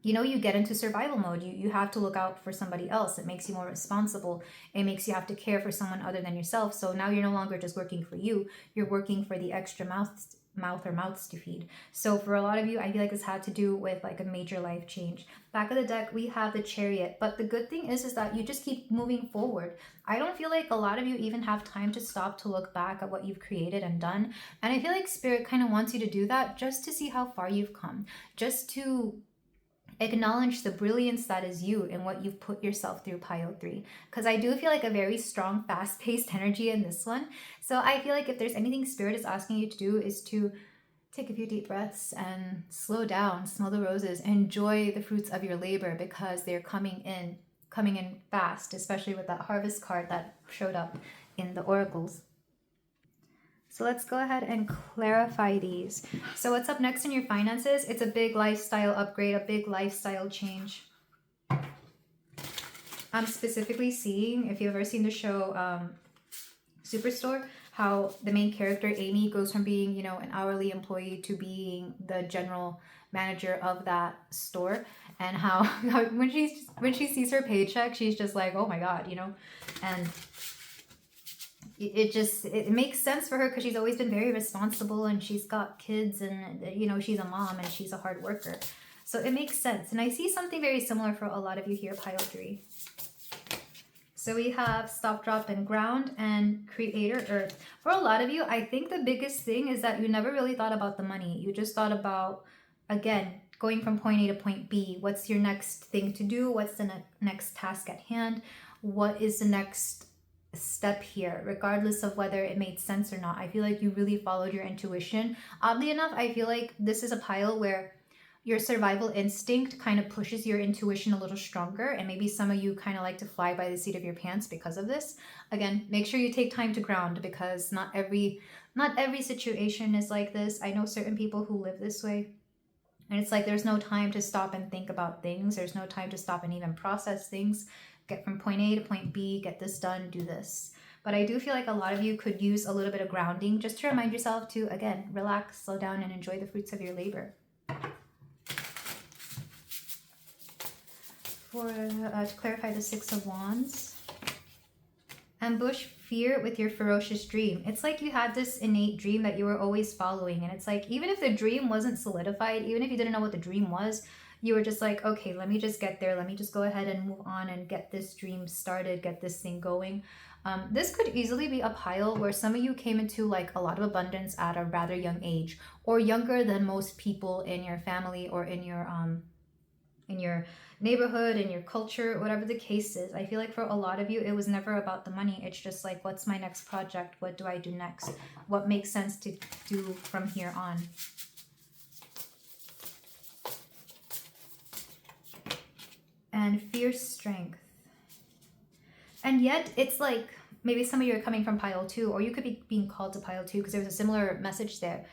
you know, you get into survival mode. You have to look out for somebody else. It makes you more responsible. It makes you have to care for someone other than yourself. So now you're no longer just working for you. You're working for the extra mouths to feed. So for a lot of you, I feel like this had to do with like a major life change. Back of the deck, we have the Chariot. But the good thing is that you just keep moving forward. I don't feel like a lot of you even have time to stop to look back at what you've created and done. And I feel like Spirit kind of wants you to do that just to see how far you've come. Just to acknowledge the brilliance that is you and what you've put yourself through, Pile 3. Because I do feel like a very strong, fast-paced energy in this one. So I feel like if there's anything Spirit is asking you to do, is to take a few deep breaths and slow down, smell the roses, enjoy the fruits of your labor, because they're coming in fast, especially with that Harvest card that showed up in the oracles. So let's go ahead and clarify these. So what's up next in your finances? It's a big lifestyle upgrade, a big lifestyle change. I'm specifically seeing, if you've ever seen the show Superstore, how the main character, Amy, goes from being, you know, an hourly employee to being the general manager of that store. And how when she sees her paycheck, she's just like, oh my God, you know. And it makes sense for her, because she's always been very responsible, and she's got kids, and you know, she's a mom, and she's a hard worker. So it makes sense. And I see something very similar for a lot of you here, Pile 3. So we have Stop, Drop, and Ground, and Creator, Earth. For a lot of you, I think the biggest thing is that you never really thought about the money. You just thought about, again, going from point A to point B. What's your next thing to do? What's the next task at hand? What is the next step here, regardless of whether it made sense or not? I feel like you really followed your intuition. Oddly enough, I feel like this is a pile where your survival instinct kind of pushes your intuition a little stronger, and maybe some of you kind of like to fly by the seat of your pants because of this. Again, make sure you take time to ground, because not every situation is like this. I know certain people who live this way, and it's like there's no time to stop and think about things. There's no time to stop and even process things. Get from point A to point B, get this done, do this. But I do feel like a lot of you could use a little bit of grounding, just to remind yourself to, again, relax, slow down, and enjoy the fruits of your labor. To clarify the Six of Wands. Ambush fear with your ferocious dream. It's like you had this innate dream that you were always following. And it's like, even if the dream wasn't solidified, even if you didn't know what the dream was, you were just like, okay, let me just get there. Let me just go ahead and move on and get this dream started, get this thing going. This could easily be a pile where some of you came into like a lot of abundance at a rather young age, or younger than most people in your family, or in your neighborhood, in your culture, whatever the case is. I feel like for a lot of you, it was never about the money. It's just like, what's my next project? What do I do next? What makes sense to do from here on? And fierce strength. And yet it's like, maybe some of you are coming from pile 2, or you could be being called to pile 2, because there was a similar message there.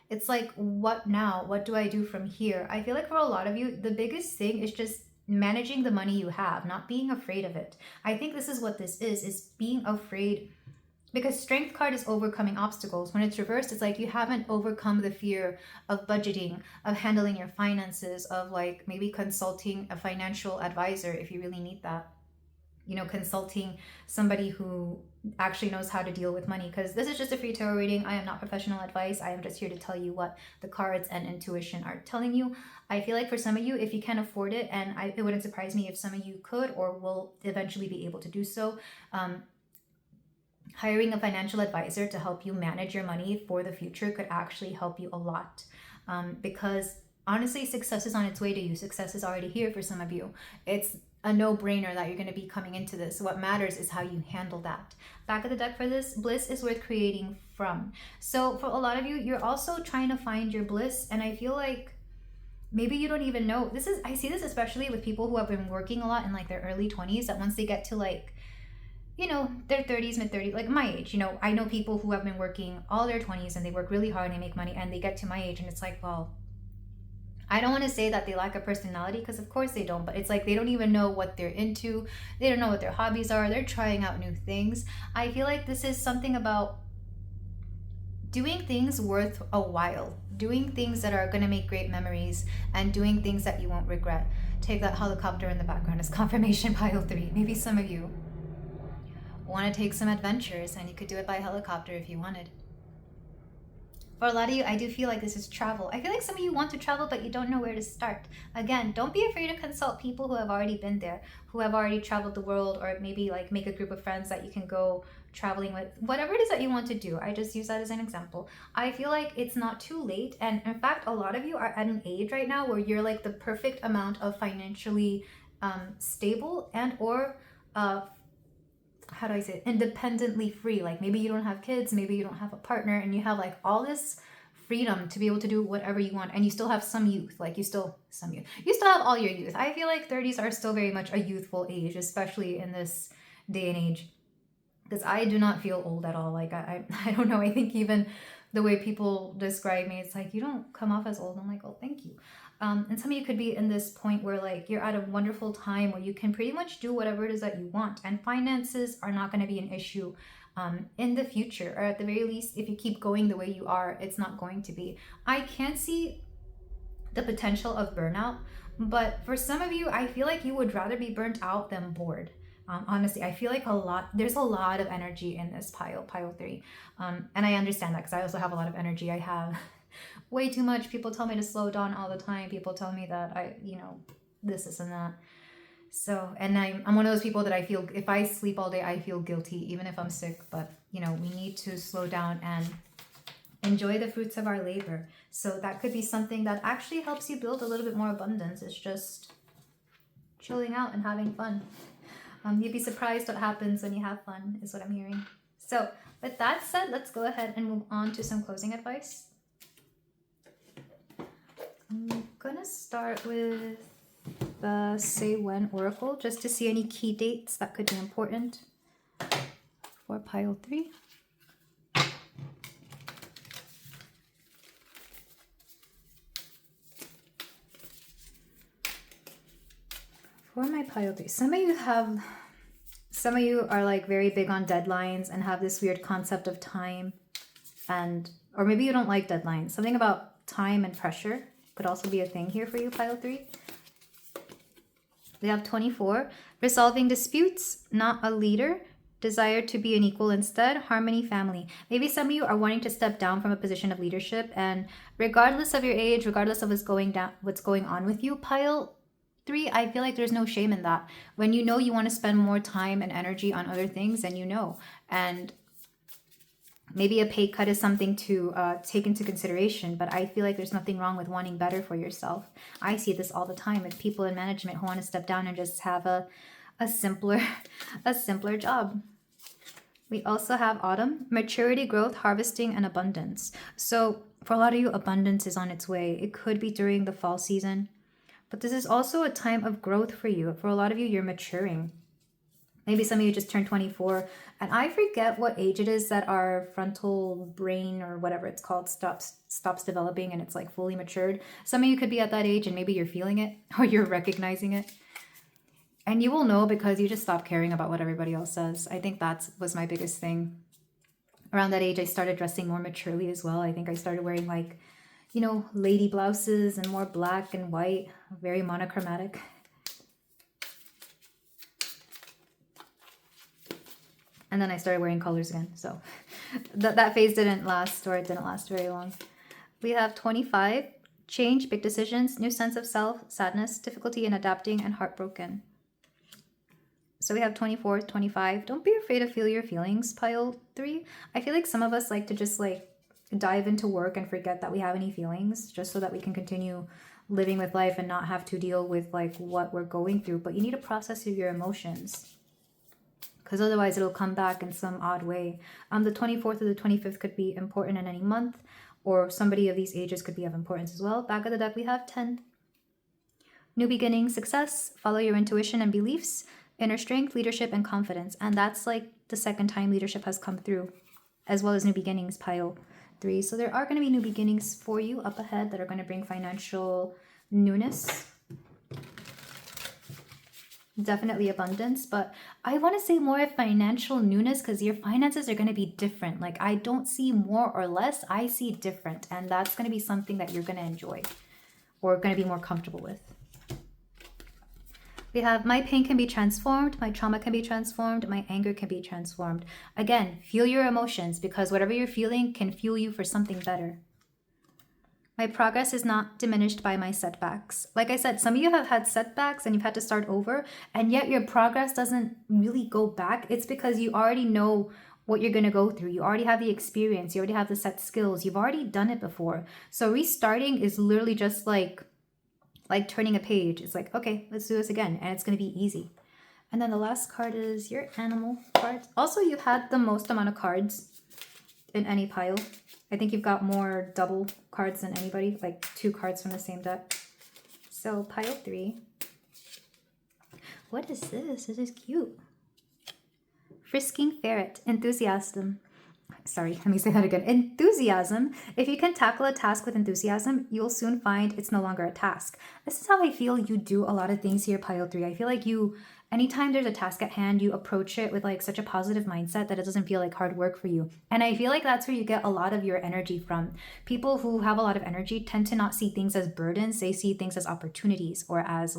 It's like, what now? What do I do from here? I feel like for a lot of you, the biggest thing is just managing the money you have, not being afraid of it. I think this is what this is being afraid, because Strength card is overcoming obstacles. When it's reversed, it's like you haven't overcome the fear of budgeting, of handling your finances, of like maybe consulting a financial advisor if you really need that. You know, consulting somebody who actually knows how to deal with money, because this is just a free tarot reading. I am not professional advice. I am just here to tell you what the cards and intuition are telling you. I feel like for some of you, if you can afford it, and it wouldn't surprise me if some of you could or will eventually be able to do so, hiring a financial advisor to help you manage your money for the future could actually help you a lot. Because honestly, success is on its way to you. Success is already here for some of you. It's a no-brainer that you're going to be coming into this. What matters is how you handle that. Back of the deck for this, bliss is worth creating from. So for a lot of you, you're also trying to find your bliss, and I feel like maybe you don't even know. I see this especially with people who have been working a lot in like their early 20s, that once they get to like, you know, their 30s, mid 30s, like my age, you know, I know people who have been working all their 20s and they work really hard and they make money, and they get to my age and it's like, well, I don't want to say that they lack a personality, because of course they don't, but it's like they don't even know what they're into. They don't know what their hobbies are. They're trying out new things. I feel like this is something about doing things worth a while, doing things that are going to make great memories, and doing things that you won't regret. Take that helicopter in the background as confirmation, pile 3. Maybe some of you want to take some adventures, and you could do it by helicopter if you wanted. For a lot of you, I do feel like this is travel. I feel like some of you want to travel, but you don't know where to start. Again, don't be afraid to consult people who have already been there, who have already traveled the world, or maybe like make a group of friends that you can go traveling with. Whatever it is that you want to do, I just use that as an example. I feel like it's not too late. And in fact, a lot of you are at an age right now where you're like the perfect amount of financially stable and or how do I say it? Independently free. Like maybe you don't have kids, maybe you don't have a partner, and you have like all this freedom to be able to do whatever you want, and you still have some youth. Like you still have all your youth. I feel like 30s are still very much a youthful age, especially in this day and age, because I do not feel old at all. Like I don't know, I think even the way people describe me, it's like, you don't come off as old. I'm like, oh, thank you. And some of you could be in this point where like you're at a wonderful time where you can pretty much do whatever it is that you want, and finances are not going to be an issue in the future, or at the very least, if you keep going the way you are, it's not going to be. I can't see the potential of burnout, but for some of you, I feel like you would rather be burnt out than bored. Honestly, I feel like there's a lot of energy in this pile 3. And I understand that because I also have a lot of energy. I have way too much. People tell me to slow down all the time. People tell me that this and that. So, and I'm one of those people that I feel if I sleep all day, I feel guilty, even if I'm sick. But, we need to slow down and enjoy the fruits of our labor. So that could be something that actually helps you build a little bit more abundance. It's just chilling out and having fun. You'd be surprised what happens when you have fun, is what I'm hearing. So with that said, let's go ahead and move on to some closing advice. I'm gonna start with the Say When Oracle, just to see any key dates that could be important for pile 3. For my pile 3, some of you are like very big on deadlines and have this weird concept of time, or maybe you don't like deadlines. Something about time and pressure could also be a thing here for you, pile 3. We have 24, resolving disputes, not a leader, desire to be an equal instead, harmony, family. Maybe some of you are wanting to step down from a position of leadership, and regardless of your age, regardless of what's going on with you, pile 3, I feel like there's no shame in that. When you know you want to spend more time and energy on other things, then and maybe a pay cut is something to take into consideration, but I feel like there's nothing wrong with wanting better for yourself. I see this all the time with people in management who want to step down and just have a simpler job. We also have autumn, maturity, growth, harvesting, and abundance. So for a lot of you, abundance is on its way. It could be during the fall season, but this is also a time of growth for you. For a lot of you, you're maturing. Maybe some of you just turned 24, and I forget what age it is that our frontal brain or whatever it's called stops developing and it's like fully matured. Some of you could be at that age and maybe you're feeling it or you're recognizing it. And you will know because you just stop caring about what everybody else says. I think that was my biggest thing. Around that age, I started dressing more maturely as well. I think I started wearing like, lady blouses and more black and white, very monochromatic. And then I started wearing colors again. So that phase didn't last very long. We have 25, change, big decisions, new sense of self, sadness, difficulty in adapting, and heartbroken. So we have 24, 25. Don't be afraid to feel your feelings, pile 3. I feel like some of us like to just like dive into work and forget that we have any feelings just so that we can continue living with life and not have to deal with like what we're going through. But you need to process your emotions, because otherwise it'll come back in some odd way. The 24th or the 25th could be important in any month, or somebody of these ages could be of importance as well. Back of the deck we have 10. New beginning, success, follow your intuition and beliefs, inner strength, leadership, and confidence. And that's like the second time leadership has come through, as well as new beginnings, pile 3. So there are going to be new beginnings for you up ahead that are going to bring financial newness. Definitely abundance, but I want to say more of financial newness because your finances are going to be different. Like I don't see more or less, I see different, and that's going to be something that you're going to enjoy or going to be more comfortable with. We have my pain can be transformed, my trauma can be transformed, my anger can be transformed. Again, feel your emotions, because whatever you're feeling can fuel you for something better. My progress is not diminished by my setbacks. Like I said, some of you have had setbacks and you've had to start over, and yet your progress doesn't really go back. It's because you already know what you're going to go through. You already have the experience. You already have the set skills. You've already done it before. So restarting is literally just like turning a page. It's like, okay, let's do this again. And it's going to be easy. And then the last card is your animal cards. Also, you had the most amount of cards in any pile. I think you've got more double cards than anybody, like 2 cards from the same deck. So pile 3. What is this? This is cute. Frisking ferret, enthusiasm. Sorry, let me say that again. Enthusiasm. If you can tackle a task with enthusiasm, you'll soon find it's no longer a task. This is how I feel you do a lot of things here, pile 3. I feel like you, anytime there's a task at hand, you approach it with like such a positive mindset that it doesn't feel like hard work for you. And I feel like that's where you get a lot of your energy from. People who have a lot of energy tend to not see things as burdens. They see things as opportunities, or as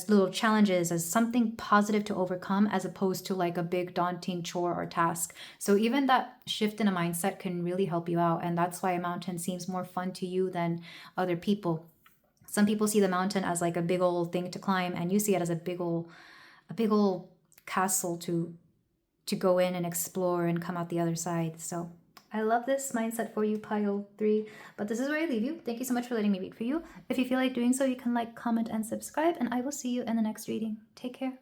little challenges, as something positive to overcome, as opposed to like a big daunting chore or task. So even that shift in a mindset can really help you out. And that's why a mountain seems more fun to you than other people. Some people see the mountain as like a big old thing to climb, and you see it as a big old castle to go in and explore and come out the other side. So I love this mindset for you, pile 3. But this is where I leave you. Thank you so much for letting me read for you. If you feel like doing so, you can like, comment, and subscribe, and I will see you in the next reading. Take care.